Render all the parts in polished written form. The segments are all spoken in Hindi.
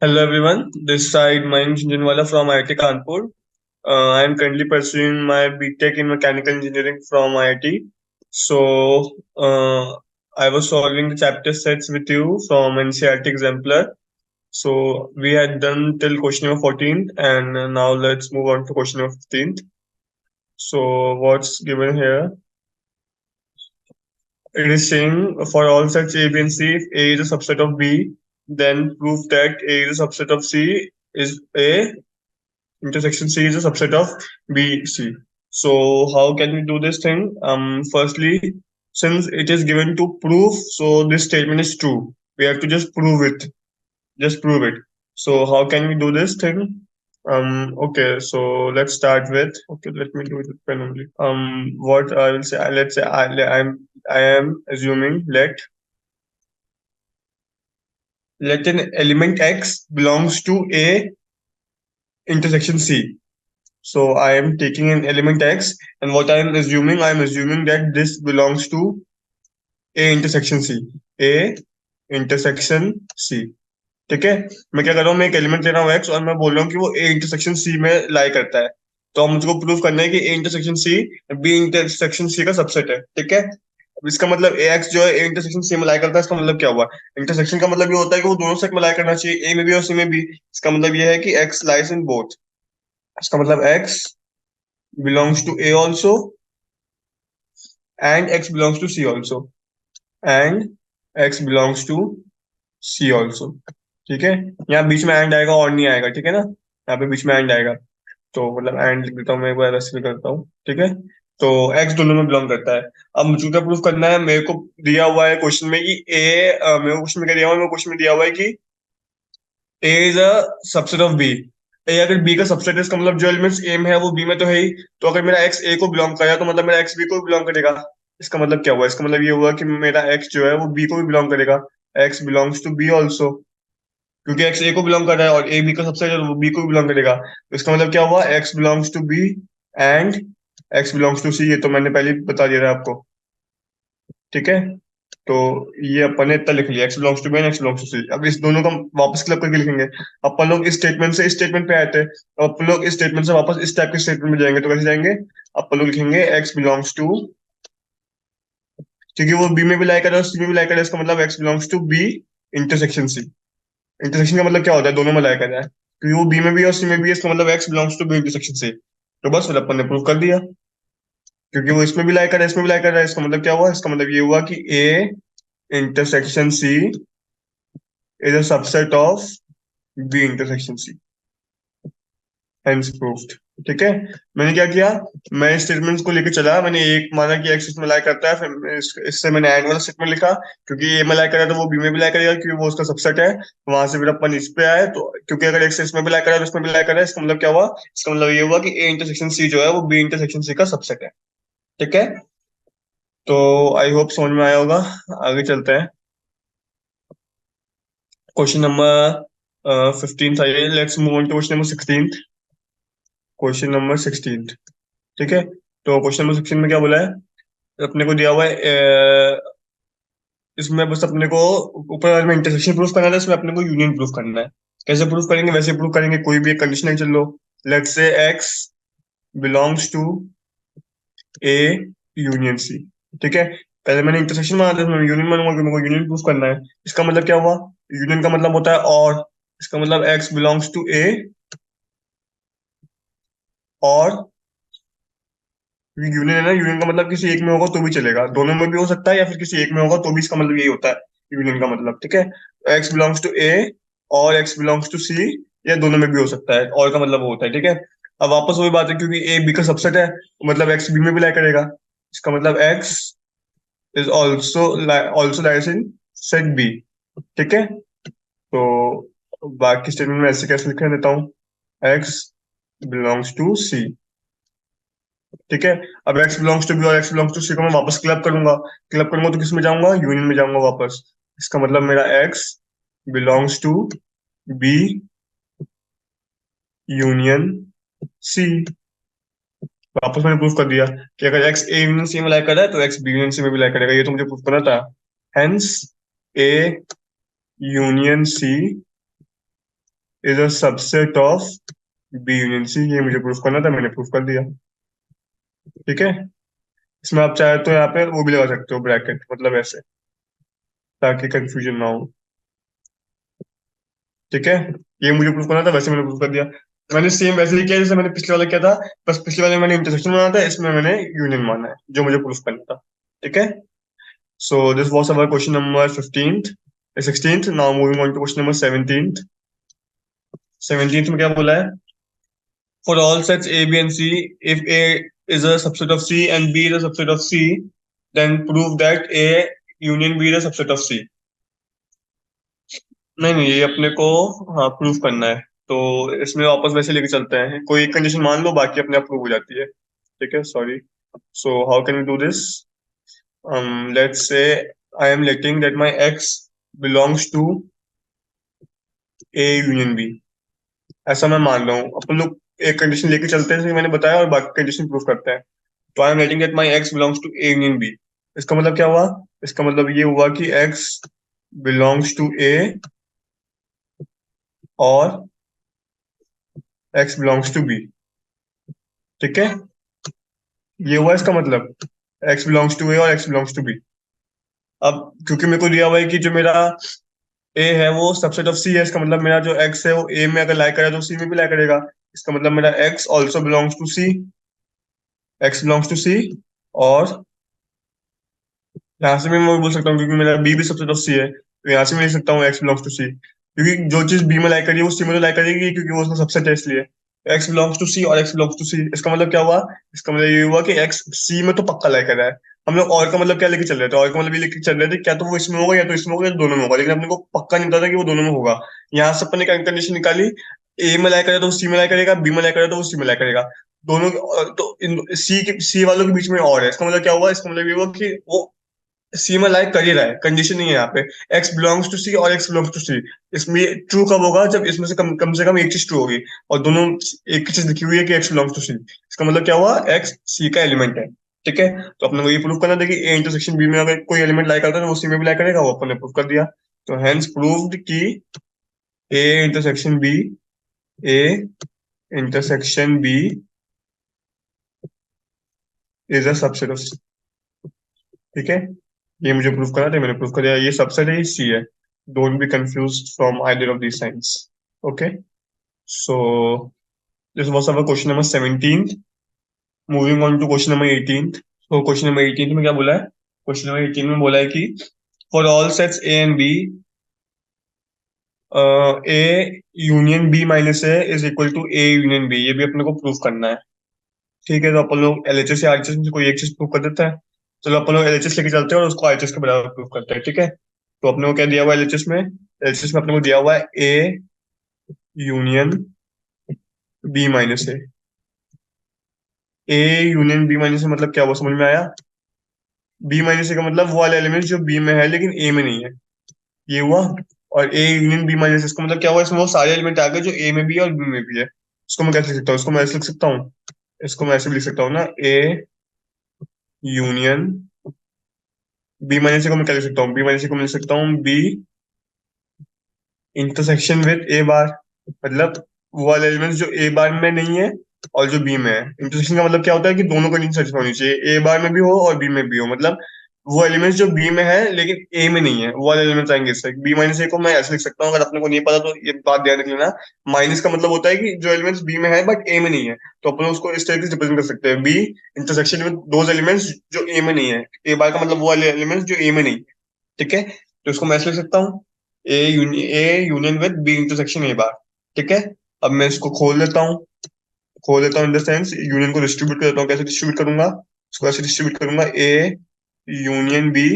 Hello everyone, this side Mayank Jhunjhunwala from IIT Kanpur. I am currently pursuing my BTech in Mechanical Engineering from IIT. I was solving the chapter sets with you from NCERT Exemplar. So we had done till question number 14 and now let's move on to question number 15th. So what's given here? It is saying for all sets A, B and C, if A is a subset of B, then prove that A is a subset of C is A intersection C is a subset of B, C. So how can we do this thing? Firstly, since it is given to prove, so this statement is true. We have to just prove it. Just prove it. So how can we do this thing? Okay, so let's start with. Okay, let me do it with pen only. What I will say. Let's say I am assuming let an element X belongs to A intersection C. So I am taking an element X, and what I am assuming that this belongs to A intersection C. A intersection C. ठीक है, मैं क्या कर रहा हूँ, मैं एक एलिमेंट ले रहा हूँ X और मैं बोल रहा हूँ कि वो A इंटरसेक्शन C में लाई करता है। तो अब मुझको प्रूव करना है कि A intersection C B intersection C का सबसेट है। ठीक है, अब इसका मतलब AX जो है A इंटरसेक्शन C में लाई करता है, इसका मतलब क्या हुआ? इंटरसेक्शन का मतलब ये होता है कि वो दोनों सेट में लाई करना चाहिए, A में भी और C में भी। इसका मतलब ये है कि X लाइज इन बोथ। इसका मतलब X belongs to A also and X belongs to C also and X belongs to C also। ठीक है, यहाँ बीच में एंड आएगा और नहीं आएगा, ठीक है ना, यहाँ पे बीच में एंड आएगा। तो मतलब एंड लिख देता हूँ मैं, एक बार ऐसे भी करता हूँ, ठीक है। तो एक्स दोनों में बिलोंग करता है। अब मुझे क्या प्रूफ करना है? मेरे को दिया हुआ है क्वेश्चन में कि मेरे को क्वेश्चन में क्या दिया हुआ है? मेरे क्वेश्चन में दिया हुआ है कि A is a subset of B. A अगर बी का सबसेट है, इसका मतलब जो एलिमेंट्स ए में है वो बी में तो है ही। तो अगर मेरा एक्स ए को बिलोंग करेगा तो मतलब मेरा एक्स बी को भी बिलोंग करेगा। इसका मतलब क्या हुआ? इसका मतलब ये हुआ कि मेरा एक्स जो है वो बी को भी बिलोंग करेगा। X belongs to B also, क्योंकि एक्स ए को बिलोंग कर रहा है और ए बी का सबसेट है तो वो बी को भी बिलोंग करेगा। तो इसका मतलब क्या हुआ? X belongs to B and X belongs to C. ये तो मैंने पहले ही बता दिया था आपको, ठीक है। तो ये अपन ने इतना लिख लिया, X belongs to B and X belongs to C. अब इस दोनों का वापस क्लब करके लिखेंगे। अपन लोग इस स्टेटमेंट से इस स्टेटमेंट पे आए थे, अब अपन लोग इस स्टेटमेंट से वापस इस टाइप के स्टेटमेंट में जाएंगे। तो कैसे जाएंगे? अपन लोग लिखेंगे एक्स बिलोंग्स टू, क्योंकि वो बी में भी लाई कर रहा है सी में भी लाई कर रहा है, इसका मतलब x belongs to B intersection C. Intersection का मतलब क्या होता है? दोनों में लाई कर रहा है, क्योंकि वो बी में भी और सी में भी है, इसका मतलब x belongs to B intersection C. तो बस फिर अपन ने प्रूव कर दिया, क्योंकि वो इसमें भी लाई कर रहा है इसमें भी लाई कर रहा है। इसका मतलब क्या हुआ? इसका मतलब ये हुआ कि ए intersection C is a subset of B intersection C, hence proved। ठीक है, मैंने क्या किया? मैं स्टेटमेंट्स को लेके चला। मैंने एक माना कि एक्स इसमें लाई करता है, फिर इससे मैंने एंड वाला स्टेटमेंट लिखा, क्योंकि ए में लाई करा तो वो बी में भी लाई करेगा, क्योंकि वो उसका सबसेट है। वहां से फिर अपन इस पे आए, तो क्योंकि अगर एक्स इसमें भी लाई करा है तो इसमें भी लाई करा है, इसका मतलब क्या हुआ? इसका मतलब ये हुआ कि ए इंटरसेक्शन सी जो है वो बी इंटरसेक्शन सी का सबसेट है। ठीक है, तो आई होप समझ में आया होगा। आगे चलते हैं। क्वेश्चन नंबर 15 था ये। Let's move on to question number 16। Question number 16, ठीक है। तो क्वेश्चन नंबर 16 में क्या बोला है? अपने को दिया हुआ है इसमें बस अपने को ऊपर वाले में इंटरसेक्शन प्रूफ करना है, इसमें अपने को यूनियन प्रूफ करना है। कैसे प्रूफ करेंगे? वैसे प्रूफ करेंगे, कोई भी एक कंडीशन चल लो। Let's say X belongs to A union C. ठीक है, पहले मैंने इंटरसेक्शन माना था, मैं यूनियन मानूंगा कि मेरे को यूनियन प्रूफ करना है। इसका मतलब क्या हुआ? यूनियन का मतलब होता है और। इसका मतलब एक्स बिलोंग्स टू ए और यूनियन है ना, यूनियन का मतलब किसी एक में होगा तो भी चलेगा, दोनों में भी हो सकता है या फिर किसी एक में होगा तो भी, इसका मतलब यही होता है यूनियन का मतलब। ठीक है, एक्स बिलोंग्स टू ए और एक्स बिलोंग्स टू सी, या दोनों में भी हो सकता है, और का मतलब वो होता है। ठीक है, अब वापस वही बात है, क्योंकि ए बी का सबसेट है तो मतलब एक्स बी में भी लाई करेगा। इसका मतलब x is also lies in set B. ठीक है, तो बाकी स्टेटमेंट में ऐसे कैसे लिख देता हूँ, एक्स बिलोंग्स टू सी। ठीक है, अब एक्स बिलोंग्स टू बी और एक्स बिलोंग्स टू सी को मैं वापस क्लब करूंगा। क्लब करूंगा तो किस में जाऊंगा? यूनियन में जाऊंगा वापस। इसका मतलब मेरा x belongs to B union C. वापस मैंने प्रूफ कर दिया कि अगर एक्स ए यूनियन सी में लाई कर रहा है तो एक्स बी यूनियन सी में भी लाई करेगा। ये तो मुझे प्रूफ करना था। Hence A union C is a subset of B union C. ये मुझे प्रूफ करना था, मैंने प्रूफ कर दिया। ठीक है, इसमें आप चाहे तो यहाँ पे वो भी लगा सकते हो ब्रैकेट, मतलब ऐसे, ताकि कंफ्यूजन ना हो। ठीक है, ये मुझे प्रूफ करना था, वैसे मैंने प्रूफ कर दिया। मैंने सेम वैसे ही किया जैसे मैंने पिछले वाला किया था। बस पिछले वाले में मैंने इंटरसेक्शन माना था, इसमें मैंने यूनियन माना है, जो मुझे प्रूफ करना था। ठीक है, so this was our question number 15th 16th। Now moving on to question number 17th। 17th में क्या बोला है? For all sets A B and C, if A is a subset of C and B is a subset of C, then prove that A union B is a subset of C. नहीं नहीं, ये अपने को हाँ प्रूफ करना है। तो इसमें वापस वैसे लेके चलते हैं, कोई एक कंडीशन मान लो, बाकी अपने आप प्रूव हो जाती है। ठीक है, sorry. So how can we do this? Let's say I am letting that my x belongs to A union B. ऐसा मैं मान रहा हूँ, अपन लोग एक कंडीशन लेके चलते हैं जैसे मैंने बताया, और बाकी कंडीशन प्रूव करते हैं। तो I am letting that my x belongs to A union B. इसका मतलब क्या हुआ? इसका मतलब ये हुआ कि एक्स बिलोंग्स टू ए और एक्स बिलोंग्स टू बी। ठीक है, ये हुआ इसका मतलब, एक्स बिलोंग्स टू ए और एक्स बिलोंग्स टू बी। अब क्योंकि मेरे को दिया हुआ है कि जो मेरा ए है वो सबसेट ऑफ सी है, इसका मतलब मेरा जो एक्स है वो ए में अगर लाई करेगा तो सी में भी लाई करेगा। इसका मतलब मेरा X also belongs to C, X belongs to C. और यहाँ से भी मैं बोल सकता हूँ, क्योंकि मेरा बी भी सबसेट ऑफ सी है, तो यहाँ से मैं लिख सकता हूँ एक्स बिलोंग्स टू सी, क्योंकि जो चीज बी में लाई करी है वो सी में तो लाई करेगी, क्योंकि वो उसका सबसेट है इसलिए। एक्स बिलोंग्स टू सी और एक्स बिलोंग्स टू सी, इसका मतलब क्या हुआ? इसका मतलब ये हुआ कि एक्स सी में तो पक्का लाई कर रहा है। हम लोग और का मतलब क्या लेके चल रहे थे? और का मतलब ये लेके चल रहे थे क्या तो वो इसमें होगा, या तो इसमें होगा, या तो दोनों में होगा, लेकिन अपने को पक्का नहीं पता था कि वो दोनों में होगा। यहाँ से अपने ने कंडीशन निकाली, ए में लाई करेगा तो वो सी में लाई करेगा, बी में लाई करेगा तो वो सी में लाई करेगा। दोनों तो इन सी के सी वालों के बीच में और है, इसका मतलब क्या हुआ? इसका मतलब ये हुआ कि वो सी में लाइक कर ही रहा है, कंडीशन नहीं है यहाँ पे। एक्स बिलोंग्स टू सी और एक्स बिलोंग्स टू सी, इसमें ट्रू कब होगा? जब इसमें से कम एक चीज ट्रू होगी, और दोनों एक ही चीज लिखी हुई है कि एक्स बिलोंग्स टू सी। इसका मतलब क्या हुआ? एक्स सी का एलिमेंट है। ठीक है, तो अपने को ये प्रूव करना था कि ए इंटरसेक्शन बी में अगर कोई एलिमेंट लाइक करता है तो वो सी में भी लाइक करेगा, वो अपन ने प्रूव कर दिया। तो हेंस प्रूव्ड कि A intersection B, A intersection B is a subset of C. ठीक है, ये मुझे प्रूफ करना था, मैंने प्रूफ कर दिया, ये सबसेट है, सी है। Don't be confuse from either of these science. Okay, so this was our question number 17। Moving on to question number 18। तो क्वेश्चन नंबर 18 में क्या बोला है? क्वेश्चन नंबर 18 में बोला है कि for all sets A and B, A union B minus A is equal to A union B. ये भी अपने को प्रूफ करना है। ठीक है, तो अपन लोग एलएचएस या आरएचएस में से कोई एक चीज प्रूव कर देता है। चलो अपन लोग एलएचएस लेके चलते हैं और उसको आरएचएस के बराबर प्रूव करते हैं। ठीक है, तो अपने को क्या दिया हुआ है एलएचएस में? एलएचएस में अपने को दिया हुआ है A union B minus A. A union B minus A मतलब क्या हुआ, समझ में आया? बी माइनस ए का मतलब वो वाले एलिमेंट जो बी में है लेकिन ए में नहीं है, ये हुआ। और ए यूनियन बी माइनस इसका मतलब क्या हुआ? इसमें वो सारे एलिमेंट आ गए जो ए में भी है और बी में भी है। इसको मैं कैसे लिख सकता हूँ? इसको मैं ऐसे लिख सकता हूँ, इसको मैं ऐसे भी लिख सकता हूँ ना, ए यूनियन बी माइनस ए को मैं क्या लिख सकता हूँ? बी माइनस ए को मैं लिख सकता हूँ बी इंटरसेक्शन विद ए बार। मतलब वो वाले एलिमेंट्स जो ए बार में नहीं है और जो बी में है। इंटरसेक्शन का मतलब क्या होता है कि दोनों कंडीशन सेटिस्फाई होनी चाहिए, ए बार में भी हो और बी में भी हो। मतलब वो एलिमेंट्स जो बी में है लेकिन ए में नहीं है, वो वाले एलिमेंट्स आएंगे इससे। बी माइनस ए को मैं ऐसे लिख सकता हूँ, अगर अपने को नहीं पता तो ये बात ध्यान रख लेना। माइनस का मतलब होता है कि जो एलिमेंट्स बी में है बट ए में नहीं है, तो अपन उसको इस तरीके से रिप्रेजेंट कर सकते हैं, B intersection with those elements जो ए में नहीं है। ए बार का मतलब वो वाले एलिमेंट्स जो ए में नहीं है। ठीक है, तो इसको मैं ऐसे लिख सकता हूँ, A union with B intersection A bar. ठीक है, अब मैं इसको खोल लेता हूँ। खोल लेता हूँ इन द सेंस यूनियन को डिस्ट्रीब्यूट कर देता हूँ। कैसे डिस्ट्रीब्यूट करूंगा? इसको ऐसे डिस्ट्रीब्यूट करूंगा, ए यूनियन बी,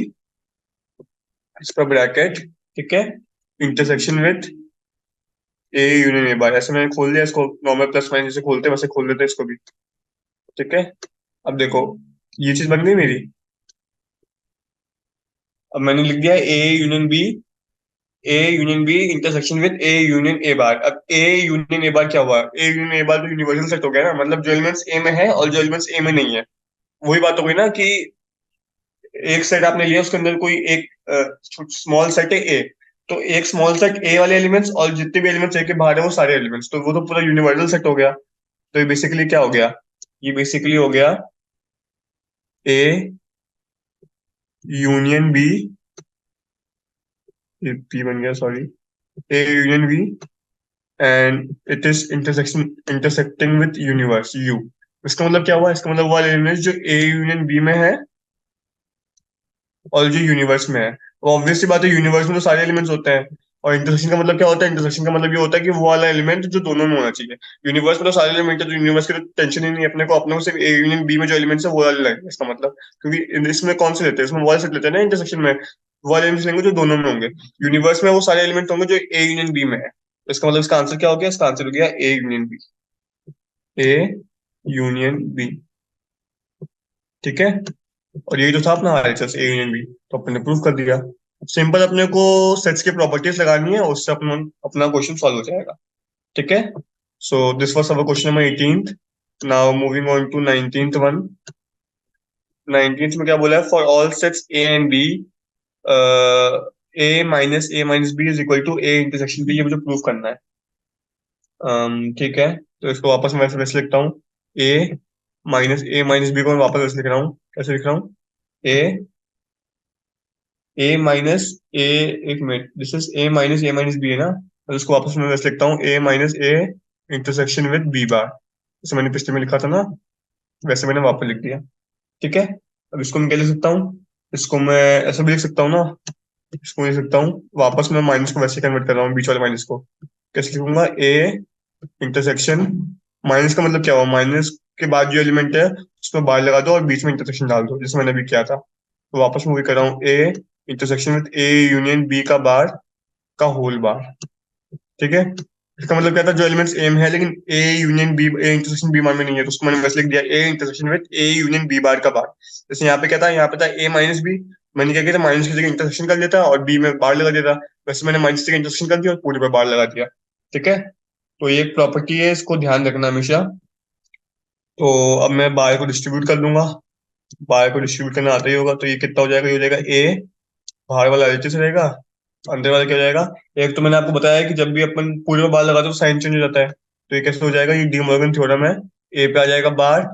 इसका ब्रैकेट, ठीक है, intersection with A union A bar. ऐसे मैंने खोल दिया इसको, नॉर्मल प्लस माइनस से खोलते हैं वैसे खोल देते हैं इसको भी। ठीक है, अब देखो ये चीज बन गई मेरी। अब मैंने लिख दिया A union B, A union B intersection with A union A bar. अब ए यूनियन ए बार क्या हुआ? ए यूनियन ए बार तो यूनिवर्सल सेट हो गया ना, मतलब जो एलिमेंट्स ए में है और जो एलिमेंट्स ए में नहीं है। वही बात हो गई ना कि एक सेट आपने लिया, उसके अंदर कोई एक स्मॉल सेट है ए, तो एक स्मॉल सेट ए वाले एलिमेंट्स और जितने भी एलिमेंट्स ए के बाहर है वो सारे एलिमेंट्स, तो वो तो पूरा यूनिवर्सल सेट हो गया। तो ये बेसिकली क्या हो गया, ये बेसिकली हो गया ए यूनियन बी, ये पी बन गया sorry, A union B and it is intersecting with universe U. इसका मतलब क्या हुआ, इसका मतलब वो एलिमेंट जो ए यूनियन बी में है और जो यूनिवर्स में है। ऑब्वियस सी बात है, यूनिवर्स में तो सारे एलिमेंट्स होते हैं। और इंटरसेक्शन का मतलब क्या होता है, इंटरसेक्शन का मतलब ये होता है कि वो वाला एलिमेंट जो दोनों में होना चाहिए। यूनिवर्स में तो सारे एलिमेंट है, तो यूनिवर्स की तो टेंशन ही नहीं है अपने को सिर्फ ए यूनियन बी में जो एलिमेंट्स है वो वाले लगेंगे इसका मतलब। क्योंकि इसमें कौन से लेते हैं, इसमें वो वाले सेट लेते हैं ना इंटरसेक्शन में, वो वाले एलिमेंट्स लेंगे जो दोनों में होंगे। यूनिवर्स में वो सारे एलिमेंट होंगे जो ए यूनियन बी में है। तो इसका मतलब इसका आंसर क्या हो गया, इसका आंसर हो गया A union B, A union B. ठीक है, और यही तो था अपना आरएचएस ए यूनियन बी, तो अपन ने प्रूव कर दिया। सिंपल अपने को सेट्स की प्रॉपर्टीज लगानी है, उससे अपना अपना क्वेश्चन सॉल्व हो जाएगा। ठीक है, so this was our question number 18th। Now moving on to 19th one. 19th में क्या बोला है, for all sets A and B A minus B is equal to A intersection B, ये मुझे प्रूव करना है। ठीक है, तो इसको वापस मैं वैसे वैसे लिखता हूँ, ए माइनस बी को मैं वापस वैसे लिख रहा हूँ, कैसे लिख रहा हूँ, ए ए माइनस ए, एक minute, this is A minus B है ना, तो इसको वापस मैं वैसे लिखता हूँ, A minus A intersection with B bar, जैसे मैंने पिछले में लिखा था ना, वैसे मैंने वापस लिख दिया। ठीक है, अब इसको मैं क्या लिख सकता हूँ, इसको मैं ऐसा भी लिख सकता हूँ ना, इसको लिख सकता हूँ वापस, मैं माइनस को वैसे कन्वर्ट कर रहा हूँ, बीच वाले माइनस को कैसे लिखूंगा, ए इंटरसेक्शन, माइनस का मतलब क्या हुआ, माइनस के बाद जो एलिमेंट है उसमें बार लगा दो और बीच में इंटरसेक्शन डाल दो, जैसे मैंने अभी किया था। तो वापस मैं वही कर रहा हूँ, A intersection with A union B का बार का होल बार। ठीक है, इसका मतलब क्या था, जो एलिमेंट्स ए में है लेकिन A union B, A intersection B bar में नहीं है, तो उसको मैंने वैसे लिख दिया, A intersection with A union B bar का बार। जैसे यहाँ पे क्या था, यहाँ पे था ए माइनस बी, मैंने क्या किया था, माइनस की जगह इंटरसेक्शन कर देता और बी में बार लगा देता, वैसे मैंने माइनस की जगह इंटरसेक्शन कर दिया और पूरे पे बार लगा दिया। ठीक है, तो ये एक प्रॉपर्टी है, इसको ध्यान रखना हमेशा। तो अब मैं बार को डिस्ट्रीब्यूट कर दूंगा, बार को डिस्ट्रीब्यूट करना आता ही होगा, तो ये कितना हो जाएगा, ये हो जाएगा ए, बाहर वाला एलएचएस रहेगा, अंदर वाला क्या हो जाएगा। एक तो मैंने आपको बताया कि जब भी अपन पूरे में बार लगाते हैं तो साइन चेंज हो जाता है, तो ये कैसे हो जाएगा, ये डी मॉर्गन थ्योरम है, ए पे आ जाएगा बार,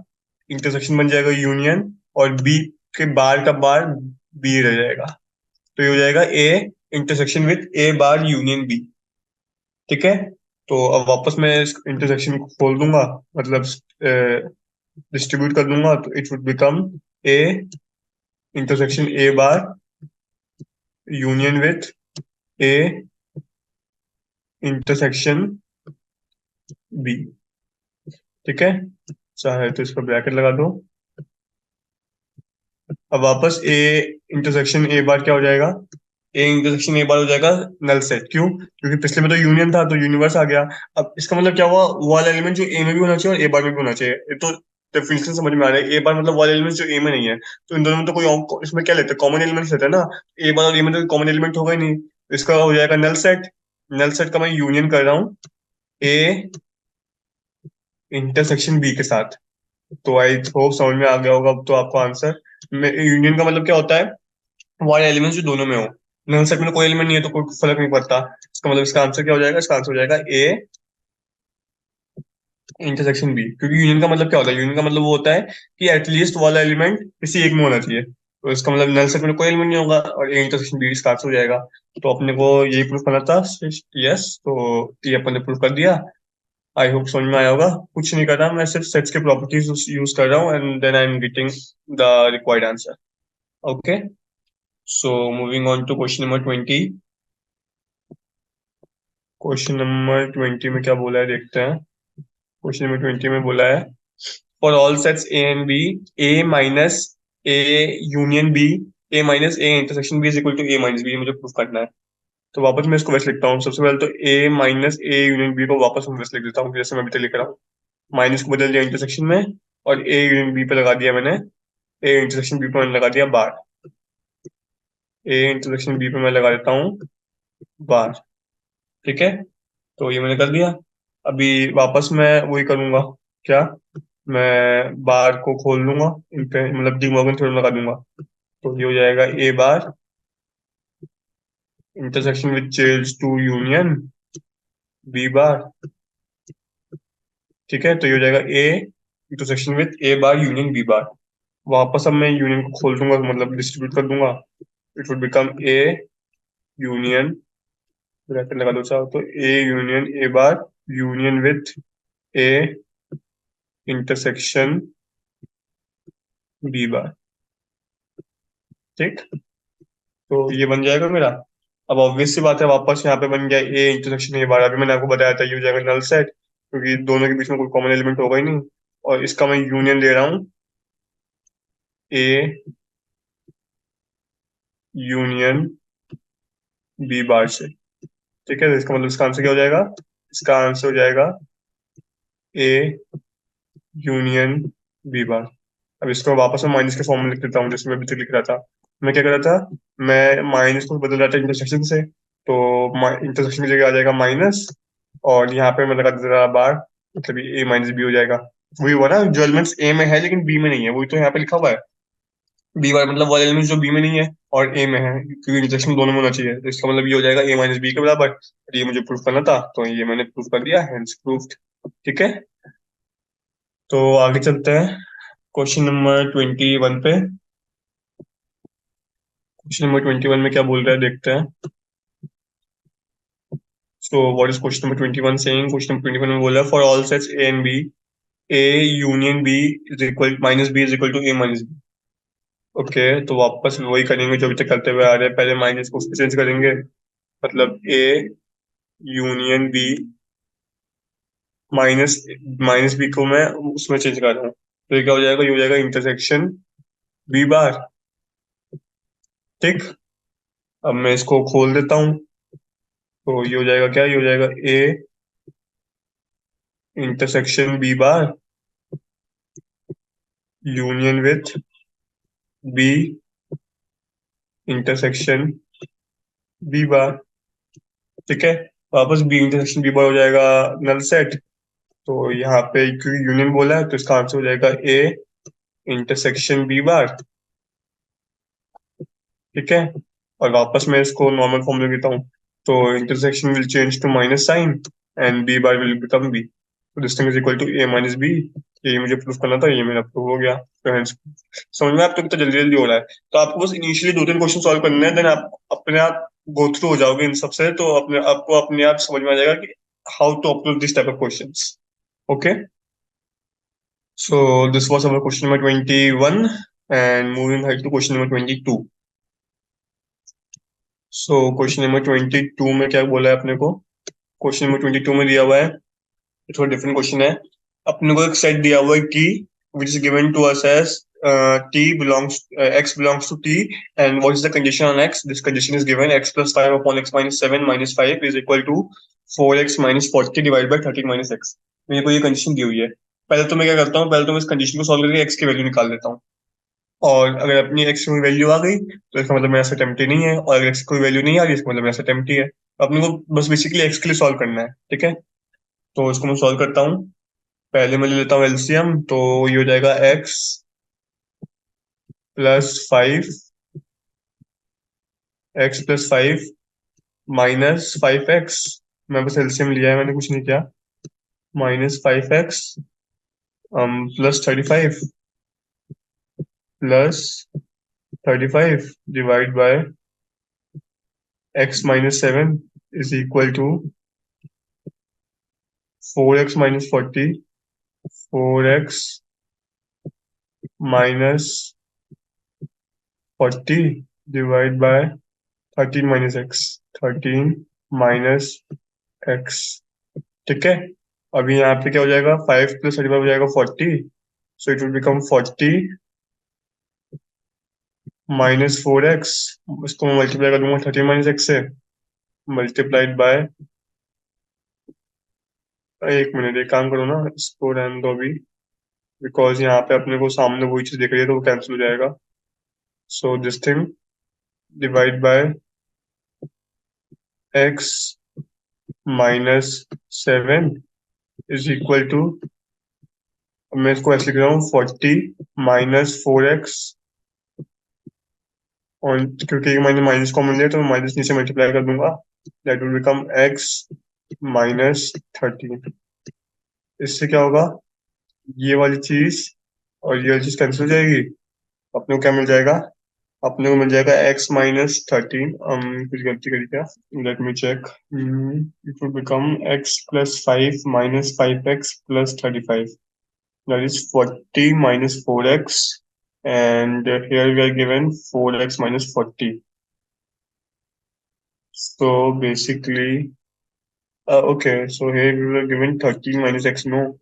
इंटरसेक्शन बन जाएगा यूनियन, और बी के बार का बार बी रह जाएगा, तो ये हो जाएगा A intersection with A bar union B. ठीक है, तो अब वापस मैं इस इंटरसेक्शन को खोल दूंगा, मतलब डिस्ट्रीब्यूट कर दूंगा, तो it would become A intersection A bar union with A intersection B. ठीक है, चाहे तो इस पर ब्रैकेट लगा दो। अब वापस ए इंटरसेक्शन ए बार क्या हो जाएगा, ए इंटरसेक्शन ए बार हो जाएगा नल सेट, क्यों, क्योंकि पिछले में तो यूनियन था तो यूनिवर्स आ गया। अब इसका मतलब क्या हुआ, वो वाला एलिमेंट जो ए में भी होना चाहिए और ए बार में भी होना चाहिए, ये तो डेफिनेशन समझ में आ रहा है। ए बार मतलब वाले एलिमेंट जो ए में नहीं है, तो इन दोनों में तो कोई इसमें क्या लेते हैं, कॉमन एलिमेंट्स लेते हैं ना, ए बार और ए में तो कॉमन एलिमेंट होगा ही नहीं, तो इसका हो जाएगा नल सेट। नल सेट का मैं यूनियन कर रहा हूँ ए इंटरसेक्शन बी के साथ। तो आई होप समझ में आ गया होगा अब तो आपको आंसर। यूनियन का मतलब क्या होता है, वाले एलिमेंट्स जो दोनों में हो, नल सेट में तो कोई एलिमेंट नहीं है तो कोई फर्क नहीं पड़ता। इसका मतलब इसका आंसर क्या हो जाएगा, इसका आंसर हो जाएगा ए इंटरसेक्शन बी, क्योंकि यूनियन का मतलब क्या होता है, यूनियन का मतलब वो होता है कि एटलीस्ट वाला एलिमेंट किसी एक में होना चाहिए, तो इसका मतलब नल सेट में कोई एलिमेंट नहीं होगा और ए इंटरसेक्शन बी इसका आंसर हो जाएगा। तो अपने को यही प्रूफ करना था। यस, तो ये अपन ने प्रूफ कर दिया। आई होप समझ में आया होगा, कुछ नहीं कर रहा, मैं सिर्फ सेट्स के प्रॉपर्टीज यूज कर रहा हूँ and then I am getting the required answer. Okay, so moving on to question number 20। Question number 20 में क्या बोला है देखते हैं। क्वेश्चन नंबर 20 में बोला है, for all sets A and B, A minus A union B, A minus A intersection B is equal to A minus B, मुझे प्रूफ करना है। तो वापस मैं इसको वैसे लिखता हूँ, सबसे पहले तो ए माइनस ए यूनियन बी को वापस मैं वैसे लिख देता हूँ जैसे मैं अभी तक लिख रहा हूँ, माइनस को बदल दिया इंटरसेक्शन में, और ए यूनियन बी पे लगा दिया मैंने, ए इंटरसेक्शन बी पे मैंने लगा दिया बार, ए इंटरसेक्शन बी पे मैं लगा देता हूँ बार। ठीक है, तो ये मैंने कर दिया। अभी वापस मैं वही करूंगा, क्या, मैं बार को खोल दूंगा इन पे, मतलब डी मॉर्गन थ्योरम लगा दूंगा, तो ये हो जाएगा A bar intersection which change to union B bar. ठीक है, तो ये हो जाएगा A intersection with A bar union B bar. वापस अब मैं यूनियन को खोल दूंगा, मतलब डिस्ट्रीब्यूट कर दूंगा। It would become A union, bracket लगा दो चाहो तो, A union A bar union with A intersection B bar. ठीक, तो ये बन जाएगा मेरा। अब ऑब्वियस सी बात है, वापस यहाँ पे बन गया ए इंटरसेक्शन ए बार। अभी मैंने आपको बताया था ये हो जाएगा नल सेट, क्योंकि दोनों के बीच में कोई कॉमन एलिमेंट होगा ही नहीं। और इसका मैं यूनियन ले रहा हूँ ए यूनियन बी बार से। ठीक है, तो इसका मतलब इसका आंसर क्या हो जाएगा? इसका आंसर हो जाएगा ए यूनियन बी बार। अब इसको वापस मैं माइनस के फॉर्म में लिख देता हूँ, जैसे मैं अभी तक लिख रहा था। मैं क्या कर रहा था, मैं माइनस को बदल रहा था इंटरसेक्शन से, तो इंटरसेक्शन की जगह आ जाएगा माइनस, और यहाँ पे मैं लगा दे रहा बार, मतलब ए माइनस बी हो जाएगा। वही हुआ ना, जो एलिमेंट्स ए में है लेकिन बी में नहीं है, वही तो यहाँ पे लिखा हुआ है। बी बार मतलब वो एलिमेंट्स जो बी में नहीं है और ए में है, क्योंकि इंटरसेक्शन दोनों में होना चाहिए, तो इसका मतलब ये हो जाएगा ए माइनस बी के बराबर। और ये मुझे प्रूफ करना था, तो ये मैंने प्रूफ कर दिया, हेंस प्रूफ्ड। ठीक है, तो आगे चलते हैं क्वेश्चन नंबर 21 पे। क्वेश्चन नंबर 21 में क्या बोल रहा है देखते हैं। So what is question number 21 saying? Question number 21 में बोला for all sets A and B, A union B is equal minus B is equal to A minus B. Okay, तो वापस वही करेंगे जो अभी तक करते हुए आ रहे हैं। पहले माइनस को उसमें चेंज करेंगे, मतलब A union B minus minus B को मैं उसमें चेंज कर रहा हूँ, तो ये क्या हो जाएगा? ये हो जाएगा इंटरसेक्शन बी बार। ठीक, अब मैं इसको खोल देता हूँ, तो ये हो जाएगा क्या? ये हो जाएगा A intersection B bar union with B intersection B bar. ठीक है, वापस बी इंटरसेक्शन बी बार हो जाएगा नल सेट। तो यहाँ पे क्योंकि यूनियन बोला है, तो इसका आंसर हो जाएगा ए इंटरसेक्शन बी बार। ठीक है, और वापस मैं इसको नॉर्मल फॉर्म में लेता हूँ, तो intersection will change to minus sign and B bar will become B, तो this thing is equal to A minus B. ये मुझे प्रूफ करना था, ये मेरा प्रूफ हो गया। तो hence, समझ में आपको कितना जल्दी जल्दी हो रहा है। तो आपको बस इनिशियली दो तीन क्वेश्चन सॉल्व करने हैं, देन आप अपने आप गो थ्रू हो जाओगे इन सबसे, तो अपने आपको अपने आप समझ में आ जाएगा कि how to approach this type of questions. Okay, so this was our question number 21 and moving ahead to question number 22। So question number 22 में क्या बोला है अपने को? क्वेश्चन नंबर 22 में दिया हुआ है, थोड़ा डिफरेंट क्वेश्चन है। अपने को एक सेट दिया हुआ है कि which is given to us as t belongs x belongs to t, and what is the condition on x? This condition is given x plus 5 upon x minus 7 minus 5 is equal to 4x minus 40 divided by 13 minus x। मेरे को ये कंडीशन दी हुई है। पहले तो मैं क्या करता हूँ, पहले तो मैं इस कंडीशन को सॉल्व करके x की वैल्यू निकाल लेता हूँ, और अगर अपनी x की वैल्यू आ गई तो इसका मतलब मेरा सेट एम्प्टी नहीं है, और अगर x की कोई वैल्यू नहीं आ रही इसका मतलब मेरा सेट एम्प्टी है। तो अपने को बस बेसिकली x के लिए सॉल्व करना है। ठीक है, तो इसको मैं सॉल्व करता हूँ। पहले मैं ले लेता हूँ एलसीएम, तो ये हो जाएगा x plus 5, x plus 5 minus 5x। मैं बस एलसीएम लिया है, मैंने कुछ नहीं किया। Minus 5x plus 35 plus 35 divide by x minus 7 is equal to 4x minus 40, 4x minus 40 divide by 13 minus x, 13 minus x। ठीक है, अभी यहाँ पे क्या हो जाएगा? 5 प्लस 35 हो जाएगा 40, so it will become 40 minus 4x। इसको मैं मल्टीप्लाई कर दूंगा 13 माइनस x से, मल्टीप्लाइड बाय, एक मिनट एक काम करो ना, इसको रहने दो अभी, बिकॉज यहाँ पे अपने को सामने वही चीज दिख रही है तो वो कैंसिल हो जाएगा। So this thing divide by x minus 7 is equal to, मैं इसको ऐसे लिख रहा हूँ 40 माइनस 4x और क्योंकि मैंने माइनस कॉमन लिया तो मैं माइनस नीचे मल्टीप्लाई कर दूंगा, that will become x minus 13। इससे क्या होगा, ये वाली चीज और ये वाली चीज कैंसिल हो जाएगी। अपने को क्या मिल जाएगा, अपने को मिल जाएगा x माइनस 13। कुछ गलती करी क्या, let me check. It will become x plus 5 minus 5x plus 35, that is 40 minus 4x, and here we are given 4x minus 40. So basically, okay, so here we were given 13 minus x, no?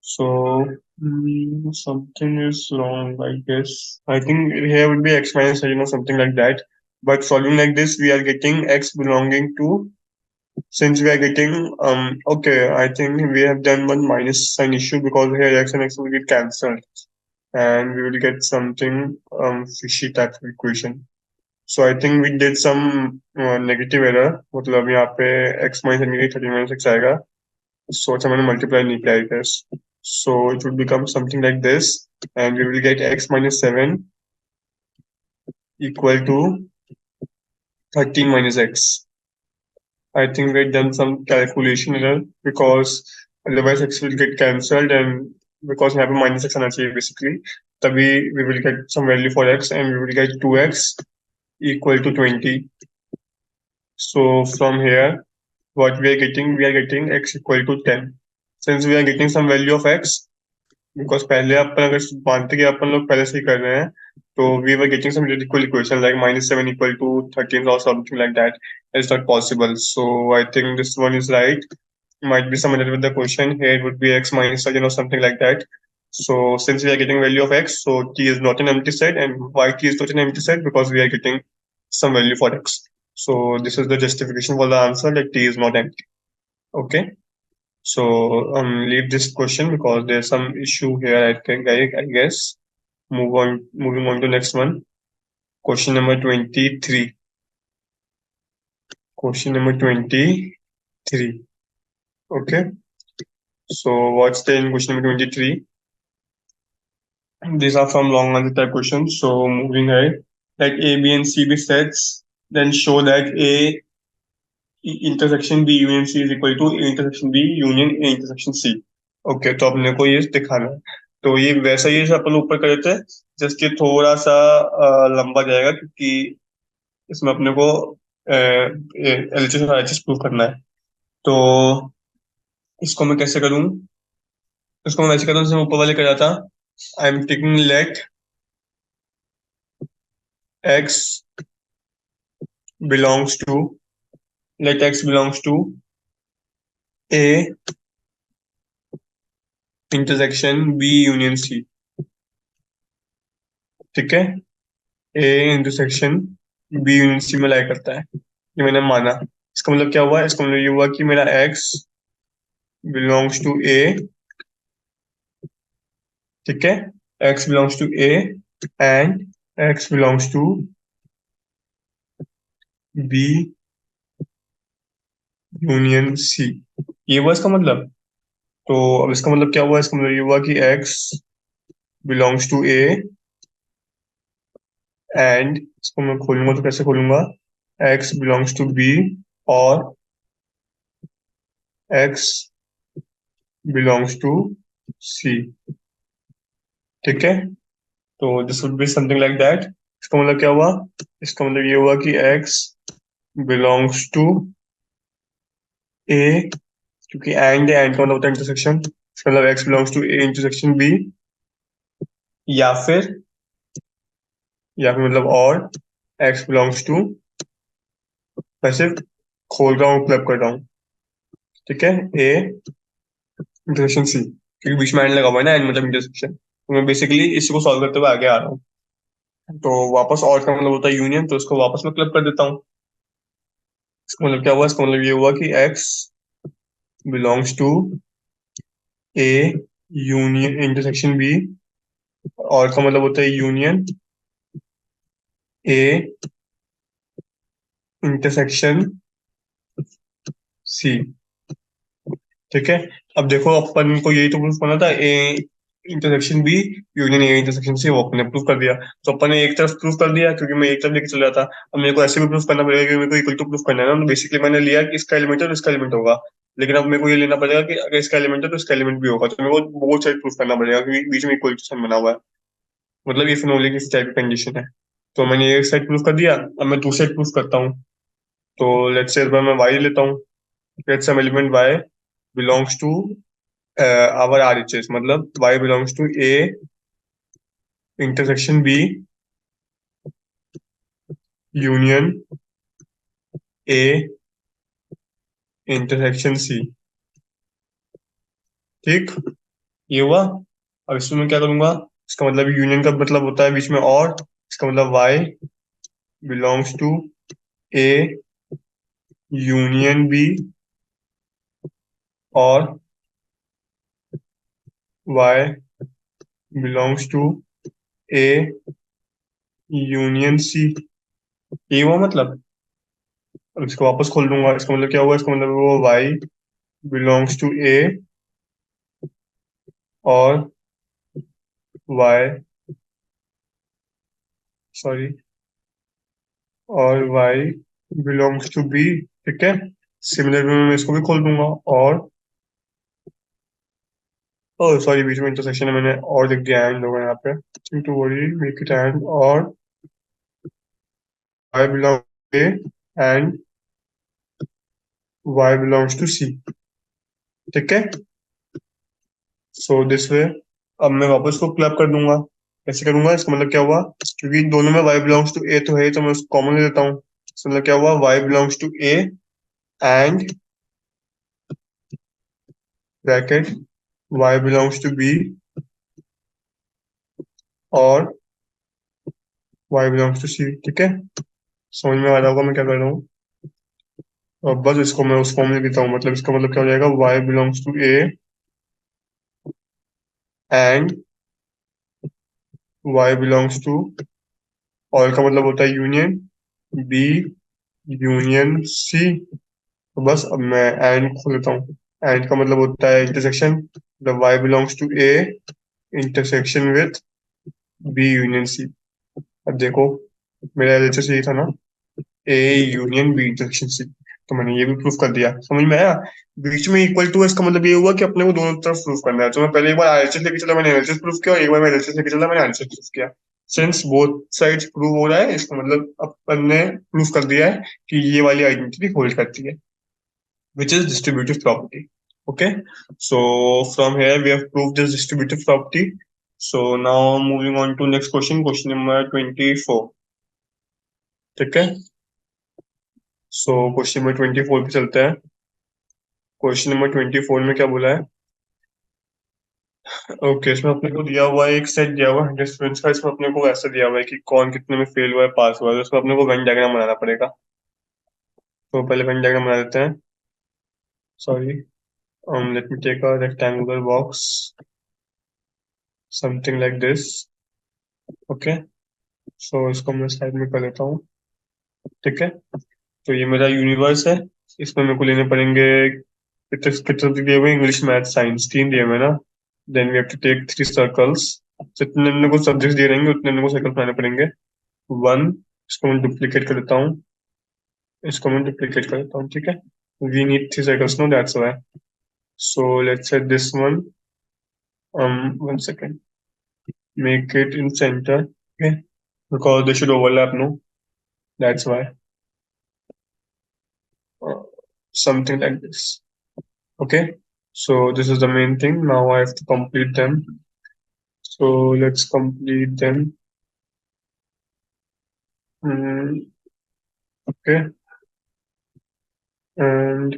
So something is wrong, I guess. I think here would be x minus 13 or something like that. But solving like this, we are getting x belonging to, since we are getting, okay, I think we have done one minus sign issue because here x and x will get cancelled and we will get something fishy type of equation. So I think we did some negative error, मतलब यहाँ पे x minus n की 13 minus x आएगा, सोचा मैंने multiply नहीं किया I guess. So it would become something like this, and we will get x minus 7 equal to 13 minus x. I think we've done some calculation error because otherwise x will get cancelled, and because we have a minus x आना चाहिए basically, तभी we will get some value for x and we will get 2x equal to 20. So from here, what we are getting x equal to 10. Since we are getting some value of x, because पहले अपन अगर मानते कि अपन लोग पहले से ही कर रहे हैं, तो we were getting some radical equation like minus 7 equal to 13 or something like that. It's not possible. So I think this one is right. Might be some error with the question. Here it would be x minus 13 or something like that. So since we are getting value of x, so t is not an empty set, and why t is not an empty set? Because we are getting some value for x. So this is the justification for the answer that t is not empty. Okay. So leave this question because there's some issue here. I guess. Moving on to next one. Question number 23. Question number 23. Okay. So what's there in question number 23? These are from long answer type questions. So moving ahead, like A, B, and C be sets, then show that A intersection B union C is equal to A intersection B union A intersection C. Okay, तो अपने को ये दिखाना है। तो ये वैसा ही अपन ऊपर कर देते हैं, जस्ट ये थोड़ा सा लंबा जाएगा क्योंकि इसमें अपने को एलएचएस और आरएचएस प्रूव करना है। तो इसको मैं कैसे करूं, इसको मैं वैसे करता हूं जैसे मैं ऊपर वाले कर रहा था। I am taking let x belongs to, let x belongs to A intersection B union C. ठीक है, A intersection B union C में लाई करता है, ये मैंने माना। इसका मतलब क्या हुआ, इसका मतलब ये हुआ कि मेरा x belongs to A, ठीक है, x belongs to A and x belongs to B union C, ये हुआ इसका मतलब। तो अब इसका मतलब क्या हुआ, इसका मतलब ये हुआ कि x belongs to A and इसको मैं खोलूंगा तो कैसे खोलूंगा, x belongs to B और x belongs to C, ठीक है। तो this would be something like that. इसका मतलब क्या हुआ, इसका मतलब ये हुआ कि x belongs to A, क्योंकि एंड का मतलब होता है इंटरसेक्शन, इसका मतलब x belongs to A intersection B, या फिर मतलब और x belongs to, वैसे खोल रहा हूँ क्लब कर रहा हूँ, ठीक है, A इंटरसेक्शन C, क्योंकि बीच में एंड लगा हुआ है ना, एंड मतलब इंटरसेक्शन। तो मैं बेसिकली इसी को सॉल्व करते हुए आगे आ रहा हूँ। तो वापस और का मतलब होता है यूनियन, तो इसको वापस मैं क्लब कर देता हूँ। इसका मतलब क्या हुआ, इसका मतलब ये हुआ कि x belongs to A union intersection B, और का मतलब होता है यूनियन A इंटरसेक्शन C, ठीक है। अब देखो अपन को यही तो प्रूफ करना था, A intersection B union A intersection C, वो अपने प्रूफ कर दिया। तो अपन ने एक तरफ प्रूफ कर दिया क्योंकि मैं एक तरफ लेके चल रहा था। अब मेरे को ऐसे भी प्रूफ करना पड़ेगा कि मेरे को इक्वल टू प्रूफ करना है ना। तो बेसिकली मैंने लिया कि इसका एलिमेंट है तो इसका एलिमेंट होगा, लेकिन अब मेरे को ये लेना पड़ेगा कि अगर इसका एलिमेंट है तो इसका एलिमेंट भी होगा। तो मेरे को बोथ साइड प्रूफ करना पड़ेगा क्योंकि बीच में इक्वल टू साइन बना हुआ है, मतलब इफ एंड ओनली किसी टाइप की कंडीशन है। तो मैंने एक साइड प्रूफ कर दिया, अब मैं दूसरी साइड प्रूफ करता हूँ। तो लेट्स से इस बार मैं वाई लेता हूँ। Let's some element y belongs to our RHS, मतलब y belongs to A intersection B union A intersection C। ठीक, ये हुआ। अब इसमें मैं क्या करूंगा, इसका मतलब यूनियन का मतलब होता है बीच में और, इसका मतलब y belongs to A union B और y belongs to A union C। ये हुआ मतलब। अब इसको वापस खोल दूंगा, इसका मतलब क्या हुआ, इसका मतलब वो y belongs to A और y, सॉरी, और y बिलोंग्स टू बी। ठीक है, सिमिलर वे में मैं इसको भी खोल दूंगा और, ओह सॉरी, बीच में इंटरसेक्शन है, मैंने और लिख दिया एंड होगा यहाँ पे। To worry make it and और y belong A and y belongs to C. ठीक है, सो दिस वे। अब मैं वापस को क्लब कर दूंगा। कैसे करूंगा, इसका मतलब क्या हुआ, क्योंकि दोनों में y बिलोंग्स टू ए तो है तो मैं उसको कॉमन ले लेता हूँ। इसका मतलब क्या हुआ, y belongs to A and bracket y belongs to B और y बिलोंग्स टू सी। ठीक है, समझ में आ रहा होगा मैं क्या कर रहा हूँ। अब बस इसको मैं उस फॉर्म में लिखता हूँ, मतलब इसका मतलब क्या हो जाएगा, y belongs to A and y belongs to, और का मतलब होता है यूनियन b यूनियन c। तो बस अब मैं एंड खोल लेता हूँ। एंड का मतलब होता है इंटरसेक्शन, मतलब y belongs to A intersection with b union c। अब देखो, मेरा एलएचएस यही था ना, A union B intersection C. तो मैंने ये भी प्रूफ कर दिया, समझ में आया। बीच में इक्वल टू है, इसका मतलब ये हुआ कि अपने को दोनों तरफ प्रूफ करना है। तो मैं पहले एक बार आरएचएस लेके चला, मैंने एलएचएस प्रूफ किया, और एक बार मैं एलएचएस लेके चला, मैंने आरएचएस प्रूफ किया। सिंस बोथ साइड्स प्रूव हो रहा है, इसका मतलब अपन ने प्रूफ कर दिया है कि ये वाली आइडेंटिटी होल्ड करती है, which is distributive property. Okay, so from here we have proved this distributive property. So now moving on to next question, question number 24। ठीक है, सो क्वेश्चन नंबर 24 पे चलते हैं। क्वेश्चन नंबर 24 में क्या बोला है, ओके, इसमें अपने को दिया हुआ है एक सेट दिया हुआ है 100 स्टूडेंट्स का। इसमें अपने को ऐसा दिया हुआ है कि कौन कितने में फेल हुआ है, पास हुआ है। तो इसमें अपने को वेन डायग्राम बनाना पड़ेगा। तो पहले वेन डायग्राम बना लेते हैं। Sorry, let me take a rectangular box, something like this. Okay, so इसको मैं साइड में कर लेता हूँ। ठीक है, तो ये मेरा यूनिवर्स है। इसमें मेरे को लेने पड़ेंगे कितने कितने दिए हुए, इंग्लिश मैथ साइंस तीन दिए हुए हैं ना। Then we have to take 3 circles. जितने अपने को सब्जेक्ट दिए रहेंगे उतने अपने को सर्कल बनाने पड़ेंगे। वन, इसको मैं डुप्लीकेट कर देता हूँ, इसको मैं डुप्लीकेट कर देता हूँ। ठीक है, we need 3 circles, no that's why. So let's set this one, 1 second, make it in centre. Okay, because they should overlap, no, that's why, something like this. Okay, so this is the main thing. Now I have to complete them. So let's complete them. Mm, okay, and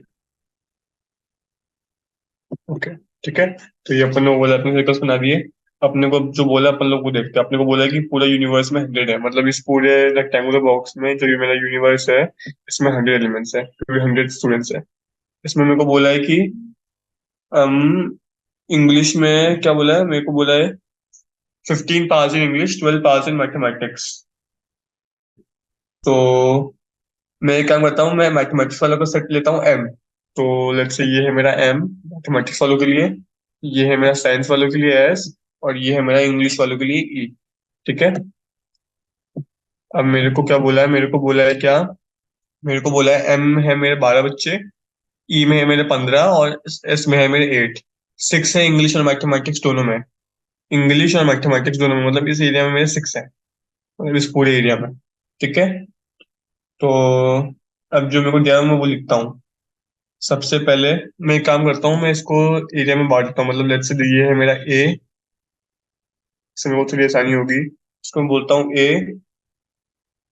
okay, ठीक है। तो ये अपन ने ओवरलैपिंग सर्कल्स बना दिए। अपने को जो बोला अपन लोग वो देखते हैं। अपने को बोला है कि पूरा यूनिवर्स में 100 है, मतलब इस पूरे रेक्टेंगुलर बॉक्स में जो ये मेरा यूनिवर्स है, इसमें 100 एलिमेंट्स है, 100 स्टूडेंट्स है। इसमें मेरे को बोला है कि इंग्लिश में क्या बोला है, मेरे को बोला है 15 पास in English, 12 pass in mathematics. तो मैं एक काम करता हूँ, मैं मैथमेटिक्स वालों का सेट लेता हूँ एम। तो लेट्स से ये है मेरा एम मैथमेटिक्स वालों के लिए, ये है मेरा साइंस वालों के लिए एस, और ये है मेरा इंग्लिश वालों के लिए ई। ठीक है। अब मेरे को क्या बोला है, मेरे को बोला है क्या, मेरे को बोला है एम है मेरे 12 बच्चे, ई में है मेरे 15 और एस में है मेरे 8। 6 है इंग्लिश और मैथमेटिक्स दोनों में। इंग्लिश और मैथमेटिक्स दोनों में, मतलब इस एरिया में मेरे 6 है, मतलब इस पूरे एरिया में। ठीक है। तो अब जो मेरे को दिया है मैं वो लिखता हूँ। सबसे पहले मैं एक काम करता हूँ, मैं इसको एरिया में बांट देता हूँ। मतलब लेट्स से ये है मेरा ए, इससे मेरे को थोड़ी आसानी होगी। इसको मैं बोलता हूँ ए,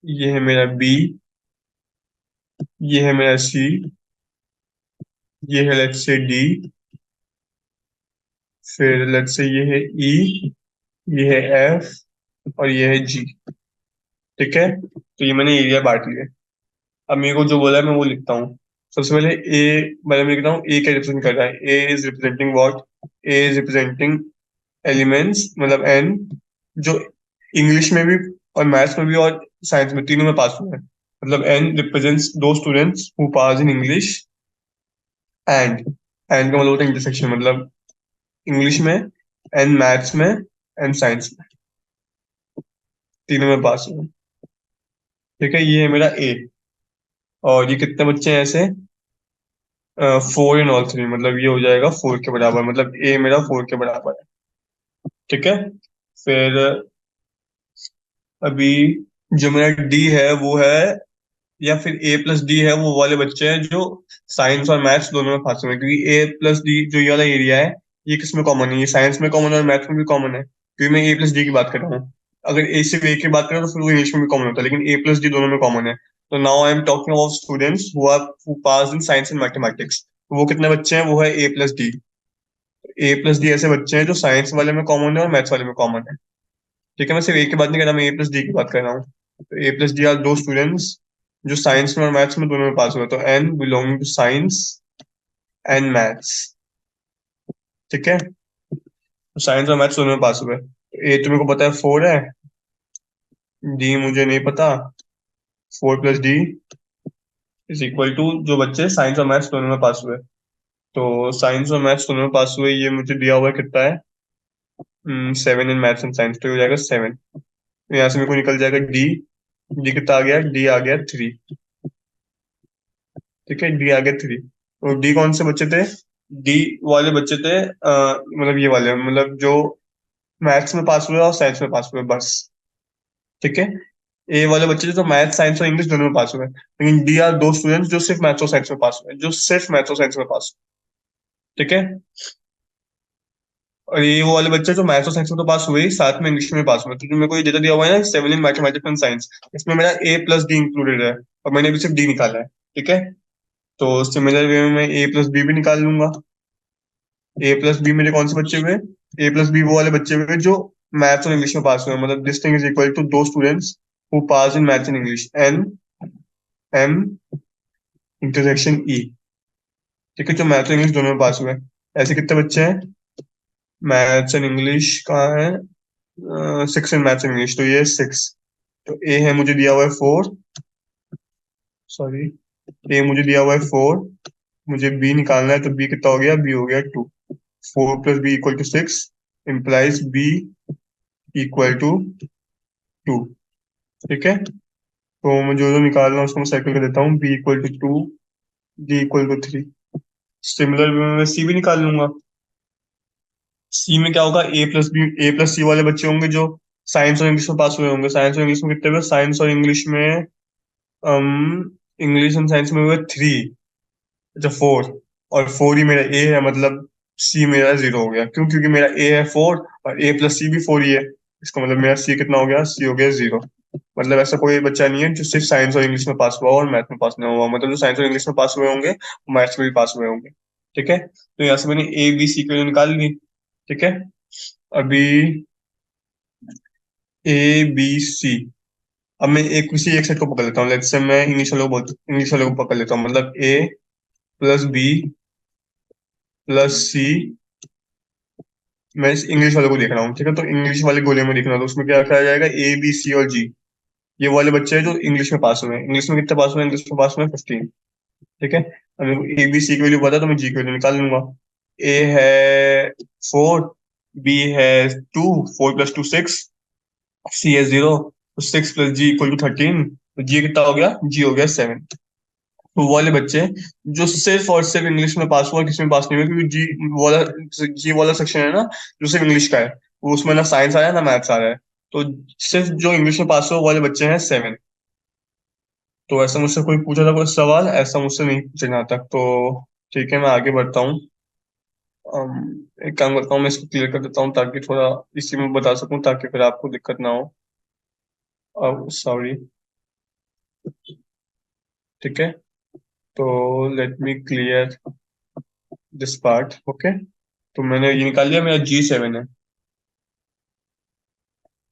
ये है मेरा बी, ये है मेरा सी, ये है लेट्स से डी, फिर लेट्स से ये है ई, ये है एफ और ये है जी। ठीक है। तो ये मैंने एरिया बांट लिया। अब मेरे को जो बोला है मैं वो लिखता हूँ। सबसे पहले ए, मतलब मैं लिखता हूँ ए क्या रिप्रेजेंट कर रहा है। A is representing what, A is representing elements, मतलब एन, जो इंग्लिश में भी और मैथ्स में भी और साइंस में तीनों में पास हुए हैं। मतलब एन रिप्रेजेंट्स दो students who pass in English and, and का मतलब होता है इंटरसेक्शन, मतलब इंग्लिश में एंड मैथ्स में एंड साइंस में, तीनों में पास हुए हैं। ठीक है, ये है मेरा ए। और ये कितने बच्चे हैं ऐसे, 4 इन ऑल थ्री, मतलब ये हो जाएगा 4 के बराबर, मतलब ए मेरा 4 के बराबर है। ठीक है। फिर अभी जो मेरा डी है वो है, या फिर ए प्लस डी है, वो वाले बच्चे हैं जो साइंस और मैथ्स दोनों में फंसे हुए हैं। क्योंकि ए प्लस डी जो ये वाला एरिया है, ये किसमें कॉमन है, ये साइंस में कॉमन है और मैथ्स में भी कॉमन है, क्योंकि मैं ए प्लस डी की बात कर रहा हूँ। अगर ए सिर्फ ए की बात करें तो फिर वो इंग्लिश में भी कॉमन होता है, लेकिन ए प्लस डी दोनों में कॉमन है। तो now I am talking about students who pass in science and mathematics. वो कितने बच्चे हैं, वो है ए प्लस डी। ए प्लस डी ऐसे बच्चे हैं जो साइंस वाले में कॉमन है और मैथ्स वाले में कॉमन है। ठीक है, मैं सिर्फ ए की बात नहीं कर रहा, मैं ए प्लस डी की बात कर रहा हूँ। तो ए प्लस डी आर दो स्टूडेंट्स जो साइंस में और मैथ्स में दोनों में पास हुए, तो N belong to science and maths. ठीक है, तो साइंस और मैथ्स दोनों में पास हुए। तो ए तो मेरे को पता है 4 है, डी मुझे नहीं पता। 4 + डी इज इक्वल टू जो बच्चे साइंस और मैथ्स दोनों में पास हुए। तो साइंस और मैथ्स दोनों में पास हुए, ये मुझे दिया हुआ है कितना है, 7 इन मैथ्स एंड साइंस, तो ये हो जाएगा 7। तो यहाँ से मेरे को निकल जाएगा डी। डी कितना आ गया, डी आ गया 3। ठीक है, डी आ गया 3। तो डी कौन से बच्चे थे, डी वाले बच्चे थे मतलब ये वाले, मतलब जो मैथ्स में पास हुए और साइंस में पास हुए बस। ठीक है, ए वाले बच्चे जो मैथ साइंस और इंग्लिश दोनों में पास हुए, लेकिन डी आर दो स्टूडेंट्स जो सिर्फ मैथ्स और साइंस में पास हुए, जो सिर्फ मैथ्स और साइंस में पास हुए। ठीक है, और ये वो वाले बच्चे जो मैथ्स और साइंस में तो पास हुए ही, साथ में इंग्लिश में पास हुए। तो जो मेरे को ये डेटा दिया हुआ है ना, 7 इन मैथमेटिक्स एंड साइंस, इसमें मेरा ए प्लस डी इंक्लूडेड है और मैंने भी सिर्फ डी निकाला है। ठीक है, तो सिमिलर वे में मैं ए प्लस बी भी निकाल लूंगा। ए प्लस बी मेरे कौन से बच्चे हुए, ए प्लस बी वो वाले बच्चे हुए जो मैथ्स और इंग्लिश में पास हुए, मतलब this thing is equal to दो students who pass in maths and English, N M intersection E. ठीक है, जो मैथ्स और इंग्लिश दोनों में पास हुए। ऐसे कितने बच्चे हैं, मैथ्स एंड इंग्लिश कहाँ है, 6 इन मैथ्स एंड इंग्लिश, तो ये 6। तो ए है मुझे दिया हुआ है 4, सॉरी, ए मुझे दिया हुआ है 4, मुझे बी निकालना है, तो बी कितना हो गया, बी हो गया 2। 4 + b = 6 implies b equal to 2। ठीक है, तो मैं जो जो निकाल रहा हूँ उसको मैं सर्कल कर देता हूँ, b equal to 2, d equal to 3। Similar मैं सी भी निकाल लूंगा। सी में क्या होगा, ए प्लस सी वाले बच्चे होंगे जो साइंस और इंग्लिश में पास हुए होंगे। साइंस और इंग्लिश में कितने हुए, साइंस और इंग्लिश में इंग्लिश एंड साइंस में हुए 3, अच्छा 4, और 4 ही मेरा ए है, मतलब सी मेरा 0 हो गया। क्यों, क्योंकि मेरा ए है 4 और ए प्लस सी भी 4 ही है। इसका मतलब मेरा सी कितना हो गया, सी हो गया 0। मतलब ऐसा कोई बच्चा नहीं है जो सिर्फ साइंस और इंग्लिश में पास हुआ हो और मैथ में पास नहीं हुआ, मतलब जो साइंस और इंग्लिश में पास हुए होंगे वो मैथ्स में भी पास हुए होंगे। ठीक है, तो यहाँ से मैंने ए बी सी की वैल्यू निकाल ली। ठीक है, अभी ए बी सी, अब मैं एक किसी एक सेट को पकड़ लेता हूँ। लेट्स से मैं इंग्लिश वाले को पकड़ लेता हूँ, मतलब ए प्लस बी प्लस सी। मैं इस इंग्लिश वाले को देख रहा हूँ। ठीक है, तो इंग्लिश वाले गोले में देखना, तो उसमें क्या रखा जाएगा, ए बी सी और जी। ये वाले बच्चे हैं जो इंग्लिश में पास हुए हैं। इंग्लिश में कितने पास हुए हैं, इंग्लिश में पास हुए हैं 15। ठीक है, अब मेरे को ए बी सी की वैल्यू पता है, तो मैं जी की वैल्यू निकाल लूंगा। ए है 4, B है 2, 4 + 2 6, C है 0, तो 6 + G = 13, तो G कितना हो गया? G हो गया 7। तो वो वाले बच्चे जो सिर्फ और सिर्फ इंग्लिश में पास हुआ, किसी में पास नहीं हुआ, क्योंकि वाला जी वाला सेक्शन है ना जो सिर्फ इंग्लिश का है, वो उसमें ना साइंस आ रहा है ना मैथ्स आ रहा है। तो सिर्फ जो इंग्लिश में पास हुआ वो वाले बच्चे हैं 7। तो ऐसा मुझसे कोई पूछा था कोई सवाल, ऐसा मुझसे नहीं पूछा जहाँ तक तो। ठीक है, मैं आगे बढ़ता हूँ। एक काम करता हूँ, मैं इसको क्लियर कर देता हूँ ताकि थोड़ा इसी में बता सकूँ, ताकि फिर आपको दिक्कत ना हो। सॉरी। ठीक है, तो let me clear this part. Okay, तो मैंने ये निकाल लिया, मेरा G7 है।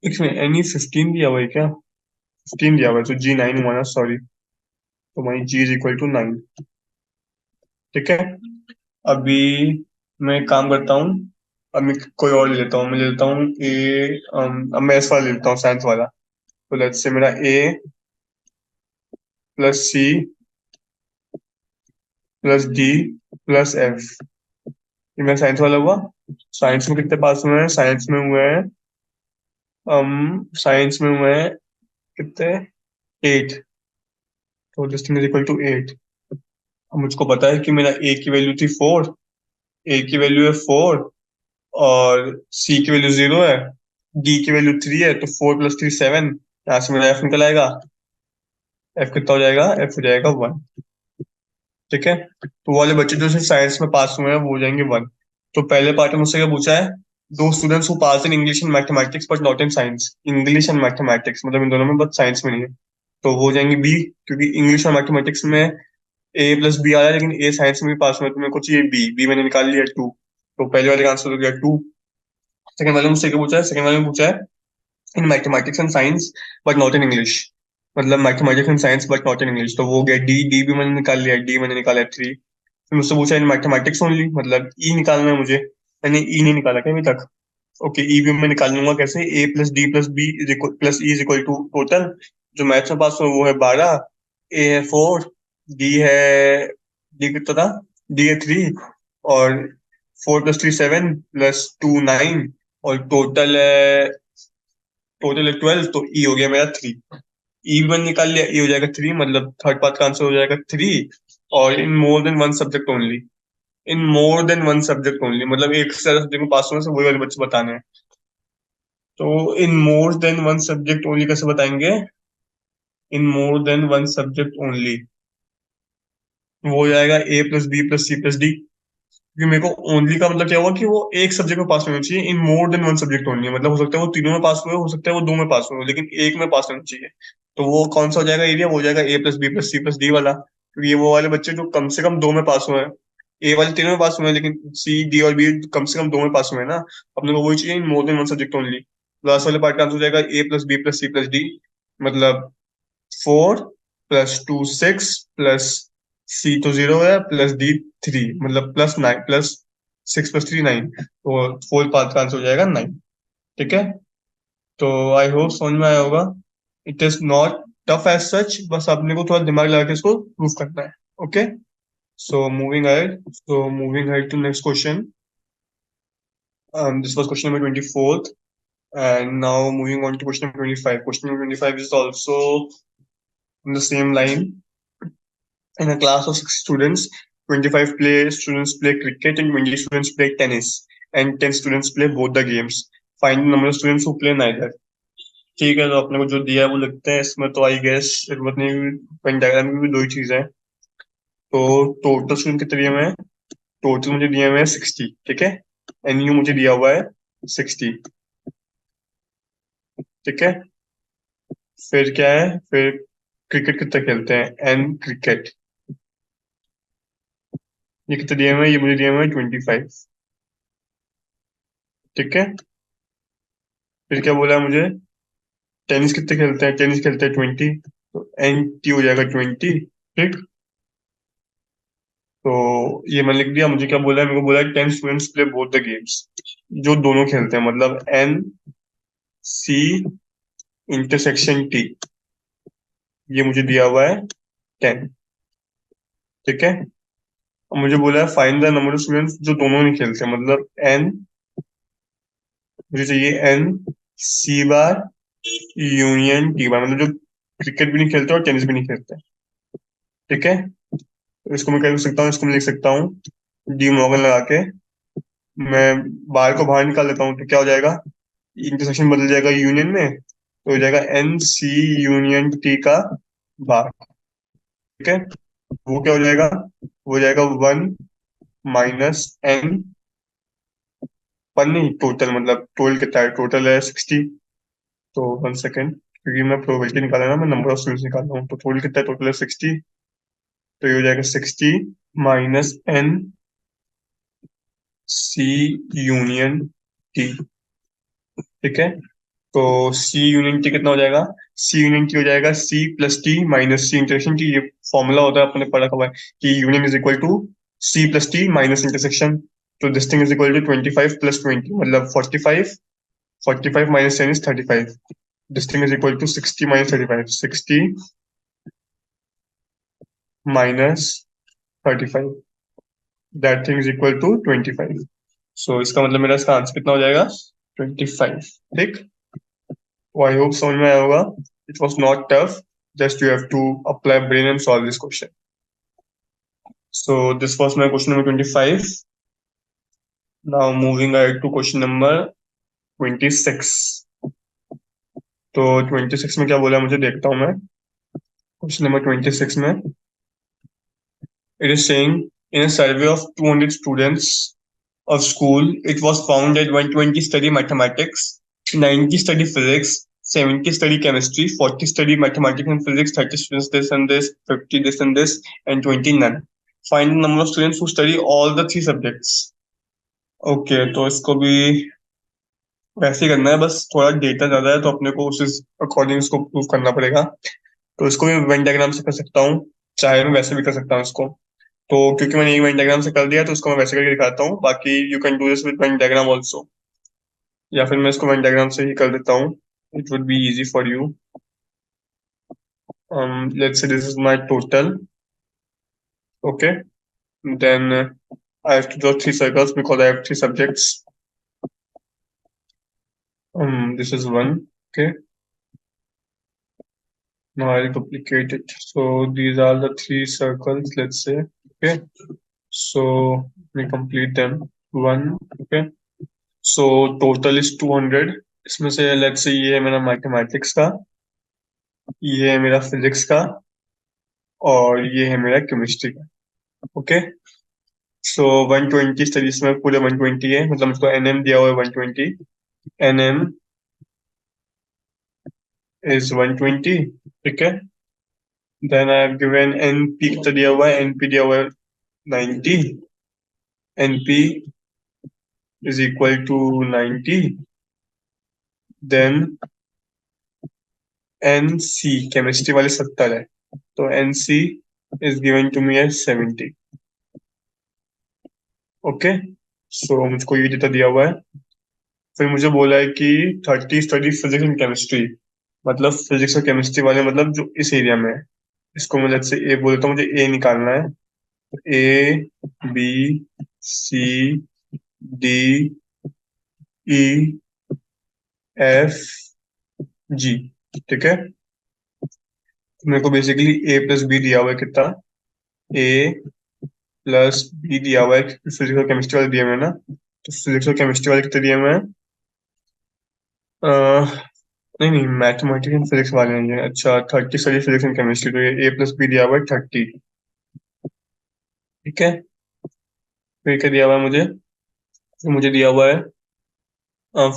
इसमें एनी 15 दिया हुआ है क्या? 15 दिया हुआ है, तो G9 हुआ ना, सॉरी। तो वही G = 9। ठीक है, अभी मैं एक काम करता हूँ। अब मैं कोई और ले लेता हूँ, मैं ले लेता हूँ ए। अब मैं इस वाला ले लेता हूँ, साइंस वाला। तो लेट्स से मेरा A + C +D +F, ये मेरा साइंस वाला हुआ। साइंस में कितने पास हुए हैं? साइंस में हुए हैं, साइंस में हुए हैं कितने? 8। तो दिस थिंग इज = 8। अब मुझको पता है कि मेरा ए की वैल्यू थी 4, ए की वैल्यू है 4, और सी की वैल्यू 0 है, डी की वैल्यू 3 है, तो 4 + 3 7। यहाँ से मेरा एफ निकल आएगा। एफ कितना हो जाएगा? एफ हो जाएगा 1। ठीक है, तो वो वाले बच्चे जो सिर्फ साइंस में पास हुए हैं वो हो जाएंगे 1। तो पहले पार्ट में मुझसे क्या पूछा है? दो students who pass in English and mathematics but not in science. English and mathematics मतलब इन दोनों में, बट साइंस में नहीं है। तो वो हो जाएंगे बी, क्योंकि इंग्लिश और मैथमेटिक्स में A + B आ रहा है, लेकिन ए साइंस में भी पास हुआ है, तो मेरे को चाहिए बी। बी मैंने निकाल लिया 2। तो पहले वाले का आंसर हो गया 2। सेकंड वाले में मुझसे क्या पूछा है? सेकंड वाले में पूछा है in mathematics and science but not in English, मतलब mathematics and science but not in English, तो वो हो गया डी। डी भी मैंने निकाल लिया, डी मैंने निकाला 3। फिर मुझसे पूछा इन मैथमेटिक्स ओनली, मतलब ई निकालना है मुझे। मैंने ई नहीं निकाला क्या अभी तक? ओके, ई भी मैं निकाल लूंगा कैसे? A + D + B = total. जो मैथ्स में पास हुआ वो है 12, ए है 4, डी है, डी कितना था? डी है 3, और 4 + 3 7 +2 9, और टोटल है 12, तो ई हो गया मेरा 3। ई भी मैंने निकाल लिया, ई हो जाएगा 3, मतलब थर्ड पार्ट का आंसर हो जाएगा 3। और in more than one subject only, in more than one subject only, मतलब एक से ज्यादा सब्जेक्ट में पास होने से वही वाले बच्चे बताने हैं। तो in more than one subject only कैसे बताएंगे? In more than one subject only वो हो जाएगा A + B + C + D। क्योंकि मेरे को ओनली का मतलब क्या हुआ कि वो एक सब्जेक्ट में पास होना चाहिए। In more than one subject only मतलब हो सकता है वो तीनों में पास हुए, हो सकता है वो दो में पास हुए, लेकिन एक में पास होना चाहिए। तो वो कौन सा हो जाएगा एरिया? वो हो जाएगा A + B + C + D वाला, क्योंकि ये वो वाले बच्चे जो कम से कम दो में पास हुए हैं। ए वाले तीनों में पास हुए हैं, लेकिन सी डी और बी कम से कम दो में पास हुए हैं ना। अपने को वही चाहिए, in more than one subject only. Last वाले पार्ट का आंसर हो जाएगा A + B + C + D, मतलब 4 + 2 6 + C तो 0 है, +D 3, मतलब +9, +6 + 3 9, तो फोर्थ पार्ट का आंसर हो जाएगा 9। ठीक है, तो आई होप समझ में आया होगा। It is not tough as such, बस आपने को थोड़ा दिमाग लगा के इसको प्रूव करना है। Okay, so moving ahead to next question. This was question number 24th, and now moving on to question number 25. Question number 25 is also in the same line. In a class of 6 students, 25 students play cricket and 20 students play tennis, and 10 students play both the games. Find the number of students who play neither. ठीक है, तो अपने को जो दिया है वो लिखते हैं। इसमें तो आई गेस जरूरत नहीं, पेन डायग्राम में भी दो ही चीजें हैं। तो टोटल स्टूडेंट कितने दिए हुए हैं? टोटल मुझे दिए हुए हैं 60। ठीक है, एन यू मुझे दिया हुआ है 60। ठीक है, फिर क्या है? फिर क्रिकेट कितना खेलते हैं? एन क्रिकेट, ये कितने दिए हुए हैं? ये मुझे दिए हुए हैं 25। ठीक है, फिर क्या बोला है मुझे? टेनिस कितने खेलते हैं? टेनिस खेलते हैं 20, तो एन टी हो जाएगा 20। ठीक, तो ये मैंने लिख दिया। मुझे क्या बोला है? मेरे को बोला है 10 students play both the games, जो दोनों खेलते हैं, मतलब एन सी इंटरसेक्शन टी, ये मुझे दिया हुआ है 10। ठीक है, और मुझे बोला है find the number of students जो दोनों नहीं खेलते, मतलब एन मुझे चाहिए एन सी बार यूनियन टी बार, मतलब जो क्रिकेट भी नहीं खेलते और टेनिस भी नहीं खेलते। ठीक है, तो इसको मैं क्या कर सकता हूँ, इसको मैं लिख सकता हूँ डी मॉर्गन लगा के। मैं बार को बाहर निकाल लेता हूँ तो क्या हो जाएगा, इंटरसेक्शन बदल जाएगा यूनियन में, तो हो जाएगा एन सी यूनियन टी का बार। ठीक है, वो क्या हो जाएगा, वो हो जाएगा 1 - n, पर नहीं टोटल, मतलब टोटल कितना है, टोटल है 60। तो 1 सेकेंड, क्योंकि मैं प्रोबेबिलिटी निकाला ना, मैं नंबर ऑफ स्टूडेंट्स निकाल रहा हूँ, तो टोटल कितना है, टोटल है 60। तो ये हो जाएगा 60 - n सी यूनियन टी। ठीक है, तो सी यूनियन टी कितना हो जाएगा, सी यूनियन टी हो जाएगा C plus T minus C intersection T. ये फॉर्मूला होता है, अपने पढ़ा हुआ है कि union is equal to C plus T minus intersection. तो this thing is equal to 25 + 20, मतलब 45। 45 - 10 is 35. This thing is equal to 60 - 35. 60 - 35. That thing is equal to 25. So इसका मतलब मेरा इसका आंसर कितना हो जाएगा, 25। ठीक, तो आई होप समझ में आया होगा। It was not tough, just you have to apply brain and solve this question. So this was my question number 25। Now moving ahead to question number 26। तो 26 में क्या बोला है, मुझे देखता हूँ मैं। क्वेश्चन नंबर 26 में it is saying, in a survey of 200 students of school, it was found that 120 study mathematics, 90 study physics, 70 study chemistry, 40 study mathematics and physics, 30 students this and this, 50 this and this, and 20 none. Find the number of students who study all the three subjects. Okay, तो इसको भी वैसे ही करना है, बस थोड़ा डेटा ज्यादा है तो अपने को उस अकॉर्डिंग इसको प्रूव करना पड़ेगा। तो इसको भी वेन डायग्राम से कर सकता हूँ, चाहे मैं वैसे भी कर सकता हूँ इसको। तो क्योंकि मैंने एक वेन डायग्राम से कर दिया तो इसको मैं वैसे करके दिखाता हूँ, बाकी you can do this with Venn diagram also, या फिर मैं इसको वेन डायग्राम से ही कर देता हूँ। It would be easy for you. Let's say this is my total. Okay, then I have to draw 3 circles because I have 3 subjects. This is one. Okay, now I'll duplicate it. So these are the 3 circles, let's say. Okay, so we complete them. One. Okay, so total is 200. इसमें से लेट्स से ये है मेरा मैथमेटिक्स का, ये है मेरा फिजिक्स का, और ये है मेरा केमिस्ट्री का। ओके, सो 120 स्टडीज में पूरे 120 है, मतलब मुझको एनएम दिया हुआ है 120। NM is 120। ठीक है, then I have given NP कितना दिया हुआ है, एनपी दिया हुआ है 90। NP is equal to 90। Then NC chemistry वाले 70 है, तो NC is given to me as 70। Okay, so मुझको ये डेटा दिया हुआ है। फिर मुझे बोला है कि 30 स्टडी फिजिक्स एंड केमिस्ट्री, मतलब फिजिक्स और केमिस्ट्री वाले, मतलब जो इस एरिया में है। इसको मैं लेट्स से ए बोल देता हूँ, मुझे ए निकालना है। A B C D E F G. ठीक है, तो मेरे को बेसिकली ए प्लस बी दिया हुआ है, कितना, ए प्लस बी दिया हुआ है, फिजिक्स और केमिस्ट्री वाले दिए हुए हैं ना। तो फिजिक्स और केमिस्ट्री वाले कितने दिए हुए हैं, नहीं नहीं, मैथमेटिक्स एंड फिजिक्स वाले नहीं है। अच्छा, 30 स्टडी फिजिक्स एंड केमिस्ट्री, तो ये ए प्लस बी दिया हुआ है 30। ठीक है, फिर क्या दिया हुआ है मुझे, फिर मुझे दिया हुआ है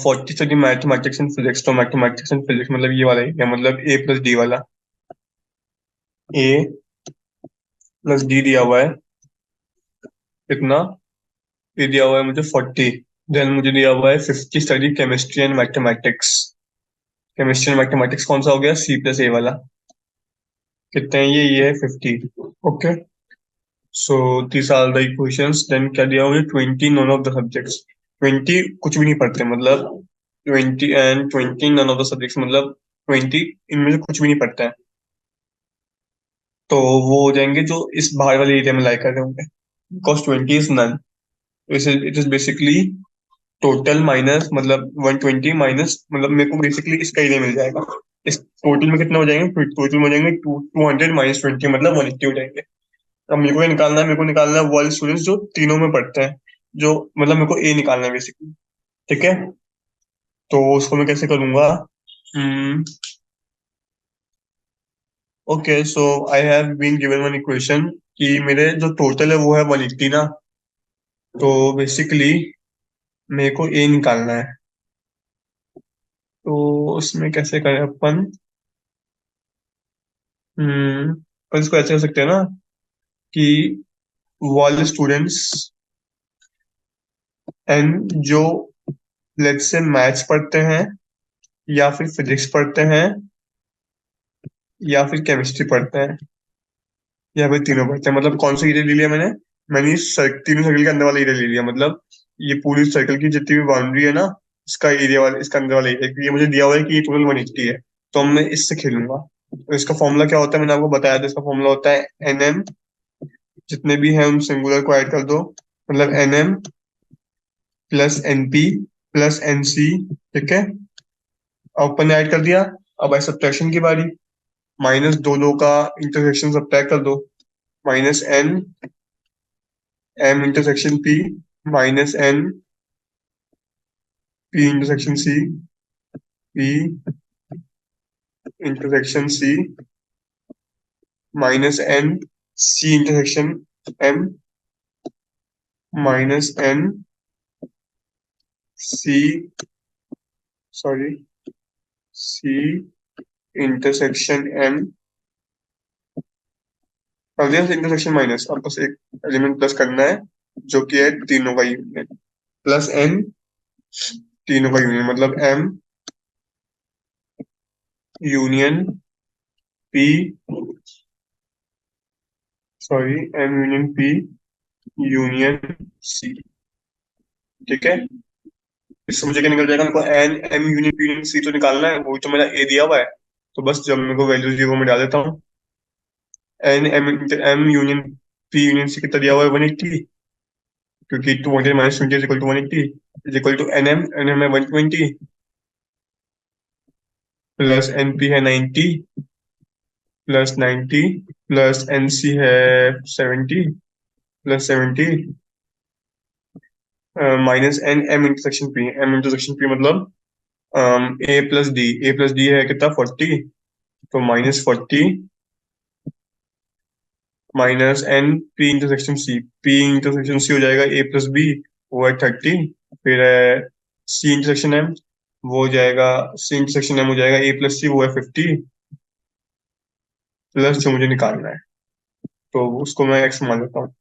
40 स्टडी मैथमेटिक्स एंड फिजिक्स। तो मैथमेटिक्स एंड फिजिक्स मतलब ये वाला है, मतलब ए प्लस डी वाला। ए प्लस डी दिया हुआ है कितना, ये दिया हुआ है मुझे 40। देन मुझे दिया हुआ है 50 study chemistry and mathematics. Chemistry and mathematics कौन सा हो गया, सी प्लस ए वाला। कितने हैं ये है 50। Okay, so this are the equations. Then क्या दिया हुआ है, 20 नॉन ऑफ द सब्जेक्ट्स। 20 कुछ भी नहीं पढ़ते, मतलब 20 and 20 none of the subjects, मतलब 20 इनमें से कुछ भी नहीं पढ़ता है। तो वो हो जाएंगे जो इस बाहर वाले एरिया में लाई कर रहे होंगे, because 20 is none. It is basically total minus मतलब 120 माइनस मतलब मेरे को बेसिकली इसका एरिया मिल जाएगा। इस टोटल में कितना हो जाएंगे, टोटल में हो जाएंगे 200 माइनस 20 मतलब 180 हो जाएंगे। अब मेरे को ये निकालना है, मेरे को निकालना है वो वाले स्टूडेंट्स जो तीनों में पढ़ते हैं, जो मतलब मेरे को ए निकालना है बेसिकली। ठीक है, तो उसको मैं कैसे करूंगा? Hmm okay, so I have been given one equation कि मेरे जो टोटल है वो है 180 ना। तो बेसिकली मेरे को ए निकालना है, तो उसमें कैसे करें अपन? पर इसको ऐसे कर सकते हैं ना कि वाले स्टूडेंट्स एंड जो लेट्स से मैथ्स पढ़ते हैं या फिर फिजिक्स पढ़ते हैं या फिर केमिस्ट्री पढ़ते हैं या फिर तीनों पढ़ते हैं, मतलब कौन सा एरिया ले लिया मैंने? मैंने तीनों सर्कल के अंदर वाला एरिया ले लिया, मतलब ये पूरी सर्कल की जितनी भी बाउंड्री है ना, इसका एरिया वाला, इसका अंदर वाला एरिया, ये मुझे दिया हुआ है कि ये टोटल 180 है। तो अब मैं इससे खेलूंगा। तो इसका फॉर्मूला क्या होता है, मैंने आपको बताया था, इसका फॉर्मूला होता है एन एम, जितने भी हैं उन सिंगुलर को ऐड कर दो, मतलब N M plus N P plus N C. ठीक है, अब अपन ने ऐड कर दिया। अब आई सब्ट्रैक्शन की बारी, माइनस दो दो का इंटरसेक्शन सब्ट्रैक्ट कर दो, minus N M intersection P minus N P intersection C P intersection C minus N C intersection M minus N C, sorry, C intersection M. कर दिया इंटरसेक्शन माइनस, अब बस एक एलिमेंट प्लस करना है जो कि है तीनों का यूनियन, प्लस एन तीनों का यूनियन, मतलब M union P, sorry, M union P union C. ठीक है, इससे मुझे क्या निकल जाएगा? मेरे को N M union P union C तो निकालना है, वो तो मेरा ए दिया हुआ है। तो बस जब मेरे को वैल्यू जीरो में डाल देता हूँ, N M M union P union C कितना दिया हुआ है? 180, क्योंकि 200 minus 20 is equal to 180, is equal to N M है 120 प्लस एन पी है 90 प्लस 90 प्लस एन सी है 70 plus 70 minus N M intersection P, M intersection P मतलब ए प्लस डी है कितना? 40, तो minus 40 minus N P intersection C, P intersection C हो जाएगा ए प्लस बी, वो है 30। फिर सी इंटरसेक्शन एम, वो हो जाएगा, सी इंटरसेक्शन एम हो जाएगा ए प्लस सी, वो है 50 प्लस जो मुझे निकालना है, तो उसको मैं एक्स मान लेता हूँ।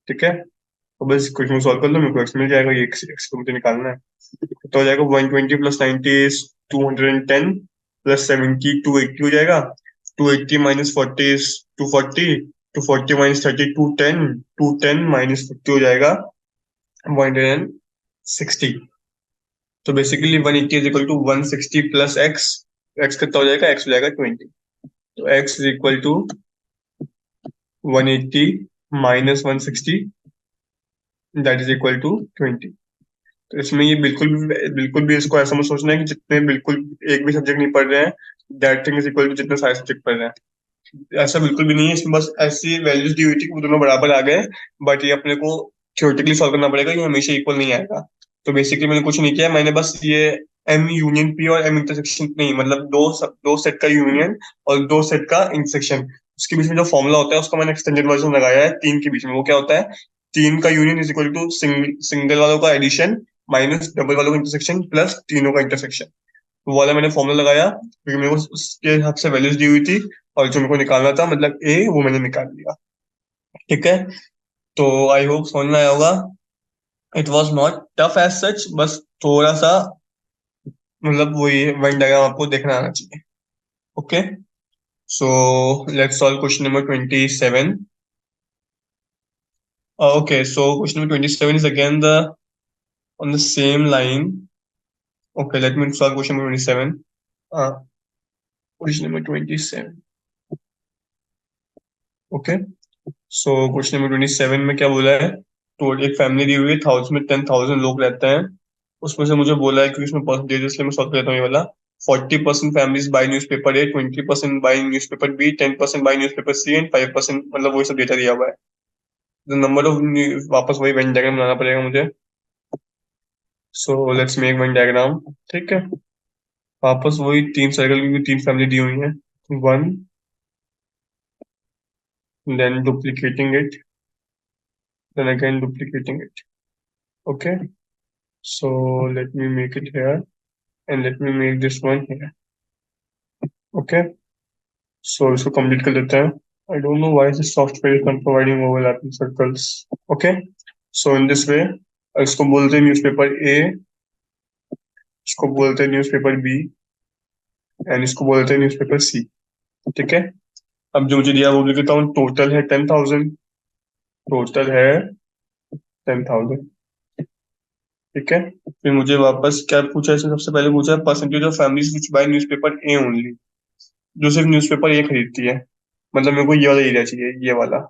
ठीक है, तो बस क्वेश्चन सॉल्व कर लो, मेरे को एक्स मिल जाएगा, ये एक्स को मुझे निकालना है। तो हो जाएगा 120 प्लस 90 इज 210 प्लस 70 280 हो जाएगा। 280 माइनस 40 इज 240, 240 माइनस 30 210, 210 माइनस 50 हो जाएगा 160। तो basically 180 is equal to 160 plus x, x कितना हो जाएगा? एक्स हो जाएगा 20। तो x is equal to 180 minus 160, that is equal to 20। तो इसमें ये बिल्कुल भी इसको ऐसा मत सोचना है कि जितने बिल्कुल एक भी सब्जेक्ट नहीं पढ़ रहे हैं, that thing is equal to जितने सारे सब्जेक्ट पढ़ रहे हैं, ऐसा बिल्कुल भी नहीं है। इसमें बस ऐसी वैल्यूज दी हुई थी कि वो दोनों बराबर आ गए, बट ये अपने को थ्योरेटिकली सॉल्व करना पड़ेगा, ये हमेशा इक्वल नहीं आएगा। तो बेसिकली मैंने कुछ नहीं किया, मैंने बस ये एम यूनियन पी और एम इंटरसेक्शन नहीं, मतलब दो सेट का यूनियन और दो सेट का इंटरसेक्शन, उसके बीच में जो फॉर्मूला होता है उसका मैंने एक्सटेंडेड वर्जन लगाया है तीन के बीच में। वो क्या होता है? तीन का union is equal to single वालों का एडिशन माइनस डबल वालों का इंटरसेक्शन प्लस तीनों का इंटरसेक्शन। वो वाला मैंने फॉर्मूला लगाया क्योंकि मेरे को उसके हिसाब से वैल्यूज दी हुई थी, और जो मेरे को निकालना था मतलब ए, वो मैंने निकाल लिया। ठीक है, तो आई होप समझ में आया होगा। It was not tough as such, बस थोड़ा सा मतलब वही वेन डायग्राम आपको देखना आना चाहिए। Okay, so let's solve question number 27। Okay, so question number 27 is again the on the same line. Okay, let me solve question number 27. uh, Question number 27. Okay, so question number 27 में क्या बोला है? तो एक फैमिली दी हुई है, हाउस में 10,000 लोग रहते हैं, उसमें से मुझे बोला है, क्योंकि इसमें परसेंटेज इसलिए मैं सॉल्व कर लेता हूँ ये वाला। 40% families buy newspaper A, 20% buy newspaper B, 10% buy newspaper C and 5%, मतलब वही सब डेटा दिया हुआ है। द नंबर ऑफ, वापस वही वेन डायग्राम बनाना पड़ेगा मुझे। So let's make one diagram. ठीक है, वापस वही 3 सर्कल की 3 फैमिली दी हुई है। 1, then duplicating it, then again duplicating it. Okay, so let me make it here and let me make this one here. Okay, so इसको complete कर देते हैं. I don't know why this software is not providing overlapping circles. Okay, so in this way, इसको बोलते हैं न्यूज़पेपर A, इसको बोलते हैं न्यूज़पेपर B एंड इसको बोलते हैं न्यूज़पेपर C. ठीक है, अब जो मुझे दिया वो लिखता हूँ, टोटल है 10,000, टोटल है 10,000. ठीक है, फिर मुझे वापस क्या पूछा है, सबसे पहले पूछा है percentage of families which bye newspaper A only, जो सिर्फ न्यूज़पेपर ए खरीदती है, मतलब मेरे को ये वाला एरिया चाहिए, ये वाला.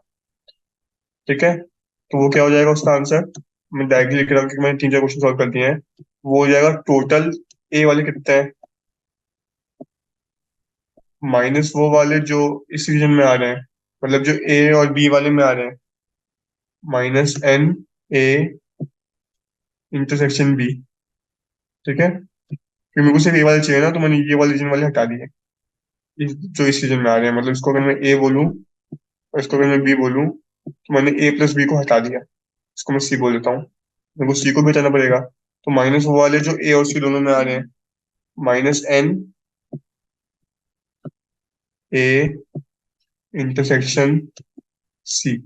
ठीक है, तो वो क्या हो जाएगा उसका आंसर, मैं डायरेक्टली लिख रहा हूँ क्योंकि मैंने 3 4 क्वेश्चन सॉल्व कर दिए हैं. वो हो जाएगा टोटल ए वाले कितने हैं, माइनस वो वाले जो इस रीजन में आ रहे हैं, मतलब जो ए और बी वाले में आ रहे हैं, minus N A intersection B. ठीक है, फिर मेरे को सिर्फ ए वाले चाहिए ना, तो मैंने ये वाले रीजन वाले हटा दिए, जो इस रीजन में आ रहे हैं. मतलब इसको अगर मैं ए बोलूँ और इसको अगर मैं बी बोलूँ, तो मैंने ए प्लस बी को हटा दिया, इसको मैं सी बोल देता हूँ. मेरे को सी को भी हटाना पड़ेगा, तो माइनस वो वाले जो ए और सी दोनों में आ रहे हैं, minus N A intersection C.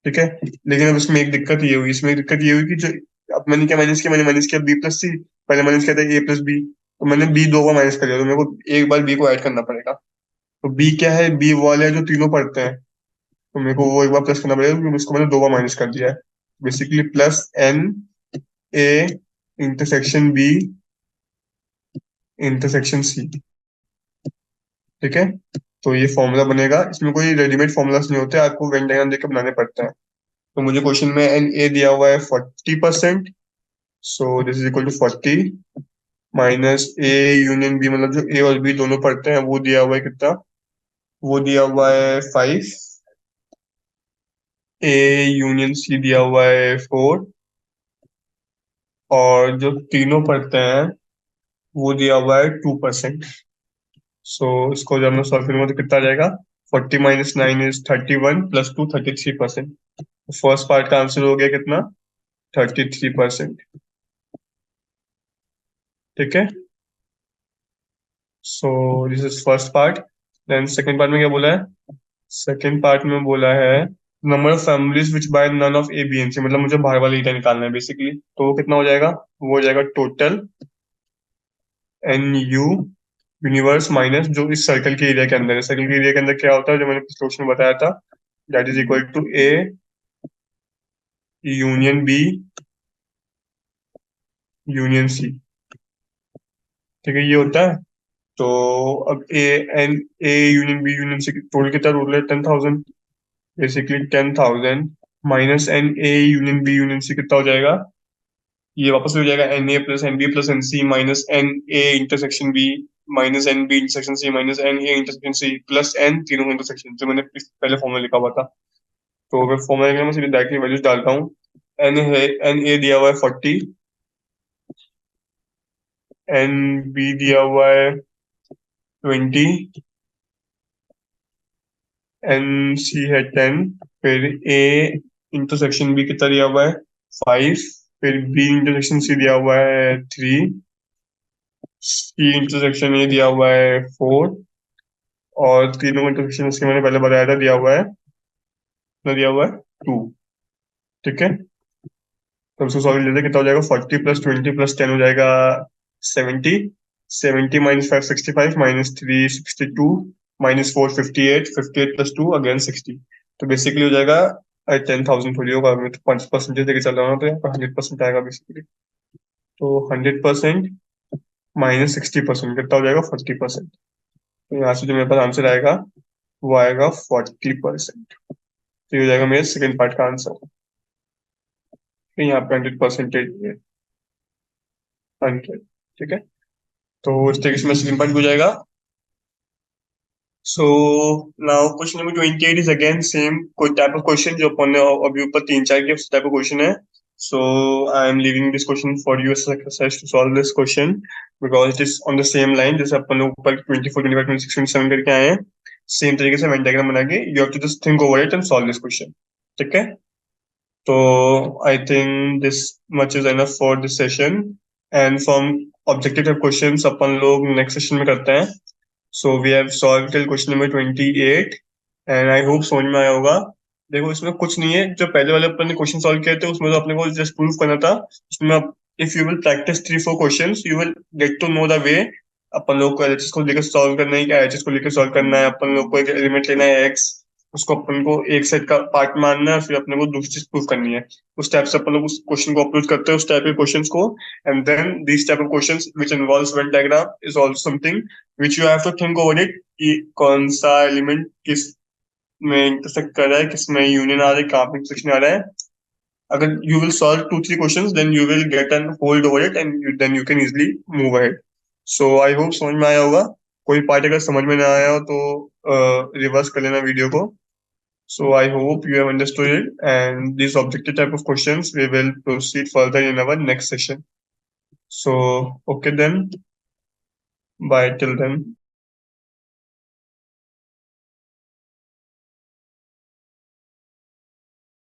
ठीक है, लेकिन अब इसमें एक दिक्कत ये हुई, इसमें एक दिक्कत ये हुई कि जो, अब मैंने क्या माइनस किया, मैंने माइनस किया बी प्लस सी. पहले माइनस किया था ए प्लस बी, तो मैंने बी 2 का माइनस कर दिया, तो मेरे को एक बार बी को ऐड करना पड़ेगा. तो बी क्या है, बी वाले हैं जो तीनों पढ़ते हैं, तो मेरे को वो एक बार प्लस करना पड़ेगा क्योंकि उसको मैंने 2 बार माइनस कर दिया है. Basically plus n A intersection B intersection C. ठीक है, तो ये फॉर्मूला बनेगा, इसमें कोई रेडीमेड फॉर्मूलाज नहीं होते, आपको वेन डायग्राम देकर बनाने पड़ते हैं. तो मुझे क्वेश्चन में एन ए दिया हुआ है 40%, so this is equal to 40 minus A union B, मतलब जो ए और बी दोनों पढ़ते हैं, वो दिया हुआ है कितना, वो दिया हुआ है 5, ए यूनियन सी दिया हुआ है 4, और जो तीनों पढ़ते हैं वो दिया हुआ है 2%. सो इसको जब मैं सॉल्व करूंगा तो कितना आ जाएगा, 40 माइनस 9 इज 31 प्लस 2 33%. फर्स्ट पार्ट का आंसर हो गया कितना, 33%. ठीक है, so this is first part. Then second part में क्या बोला है, सेकंड पार्ट में बोला है number of families which buy none of A B and C, मतलब मुझे बाहर वाला एरिया निकालना है बेसिकली. तो वो कितना हो जाएगा, वो हो जाएगा total n U universe minus जो इस सर्कल के एरिया के अंदर है. सर्कल के एरिया के अंदर क्या होता है, जो मैंने पिछले क्वेश्चन में बताया था, that is equal to A union B union C. ठीक है, ये होता है. तो अब A N A union B union C total कितना, टोटल है 10,000. Basically 10,000 minus N A union B union C कितना हो जाएगा, ये वापस हो जाएगा N A plus N B plus N C minus N A intersection B minus N B intersection C minus N A intersection C plus N तीनों का इंटरसेक्शन, जो मैंने पहले फॉर्मूला लिखा हुआ था. तो मैं फॉर्मूला में सीधे डायरेक्टली वैल्यूज डालता हूँ. एन है, एन ए दिया हुआ है 40, एन बी दिया हुआ है 20, एन सी है 10, फिर ए इंटरसेक्शन बी कितना दिया हुआ है 5, फिर बी इंटरसेक्शन सी दिया हुआ है 3, सी इंटरसेक्शन ए दिया हुआ है 4, और तीनों का इंटरसेक्शन इसके मैंने पहले बताया था दिया हुआ है, कितना दिया हुआ है 2. ठीक है, तो उसको सॉल्व लेते हैं, कितना हो जाएगा 40 प्लस 20 प्लस 10 हो जाएगा 70, 70 minus 5 65 minus 3 62 minus 4 58, 58 plus 2 again 60. तो बेसिकली हो जाएगा 10,000 थोड़ी होगा, मैं तो 5% लेके चल रहा हूँ, तो यहाँ पर 100% आएगा बेसिकली. तो 100% माइनस 60% कितना हो जाएगा 40%. तो यहाँ से जो मेरे पास आंसर आएगा वो आएगा 40%. तो ये हो जाएगा मेरे सेकंड पार्ट का आंसर. तो यहाँ पे 100% है. 100, ठीक है। तो इस तरीके से मैसेज इम्पॉर्टेंट हो जाएगा। So now question number 28 is again same कोई टाइप ऑफ क्वेश्चन जो अपन ने अभी ऊपर 3-4 के टाइप ऑफ क्वेश्चन है। So I am leaving this question for you exercise to solve this question because it is on the same line जैसे अपन लोग ऊपर 24, 25, 26, 27 करके आए हैं। सेम तरीके से वेन डायग्राम बना के you have to just think over it and solve this question, ठीक है। तो I think this much is enough for this session and from objective type questions अपन लोग नेक्स्ट सेशन में करते हैं। So we have solve till question number 28 and I hope समझ में आया होगा। देखो इसमें कुछ नहीं है, जो पहले वाले अपन ने क्वेश्चन सॉल्व किए थे उसमें तो अपने को जस्ट प्रूव करना था। उसमें आप if you will practice 3-4 questions you will get to know the way अपन लोग को एलएचएस को लेकर सॉल्व करना है क्या एचएस को लेकर सॉल्व करना है। अपन लोग को एक एलिमेंट लेना है एक्स, उसको अपन को एक सेट का पार्ट मानना है, फिर अपने को दूसरी चीज प्रूव करनी है। उस टाइप से अपन लोग उस क्वेश्चन को अप्रोच करते हैं, उस टाइप के क्वेश्चंस को। And then this type of questions which involves Venn diagram is also something which you have to think over it कि कौन सा एलिमेंट किस में इंटरसेक्ट कर रहा है, किस में यूनियन आ रहा है, कहाँ पे इंटरसेक्शन आ रहा है। अगर you will solve 2-3 questions then you will get an hold over it and then you can easily move ahead. So I hope समझ में आया होगा। कोई पार्ट अगर समझ में ना आया हो तो रिवर्स कर लेना वीडियो को। So I hope you have understood it and these objective type of questions we will proceed further in our next session. So okay then, bye till then.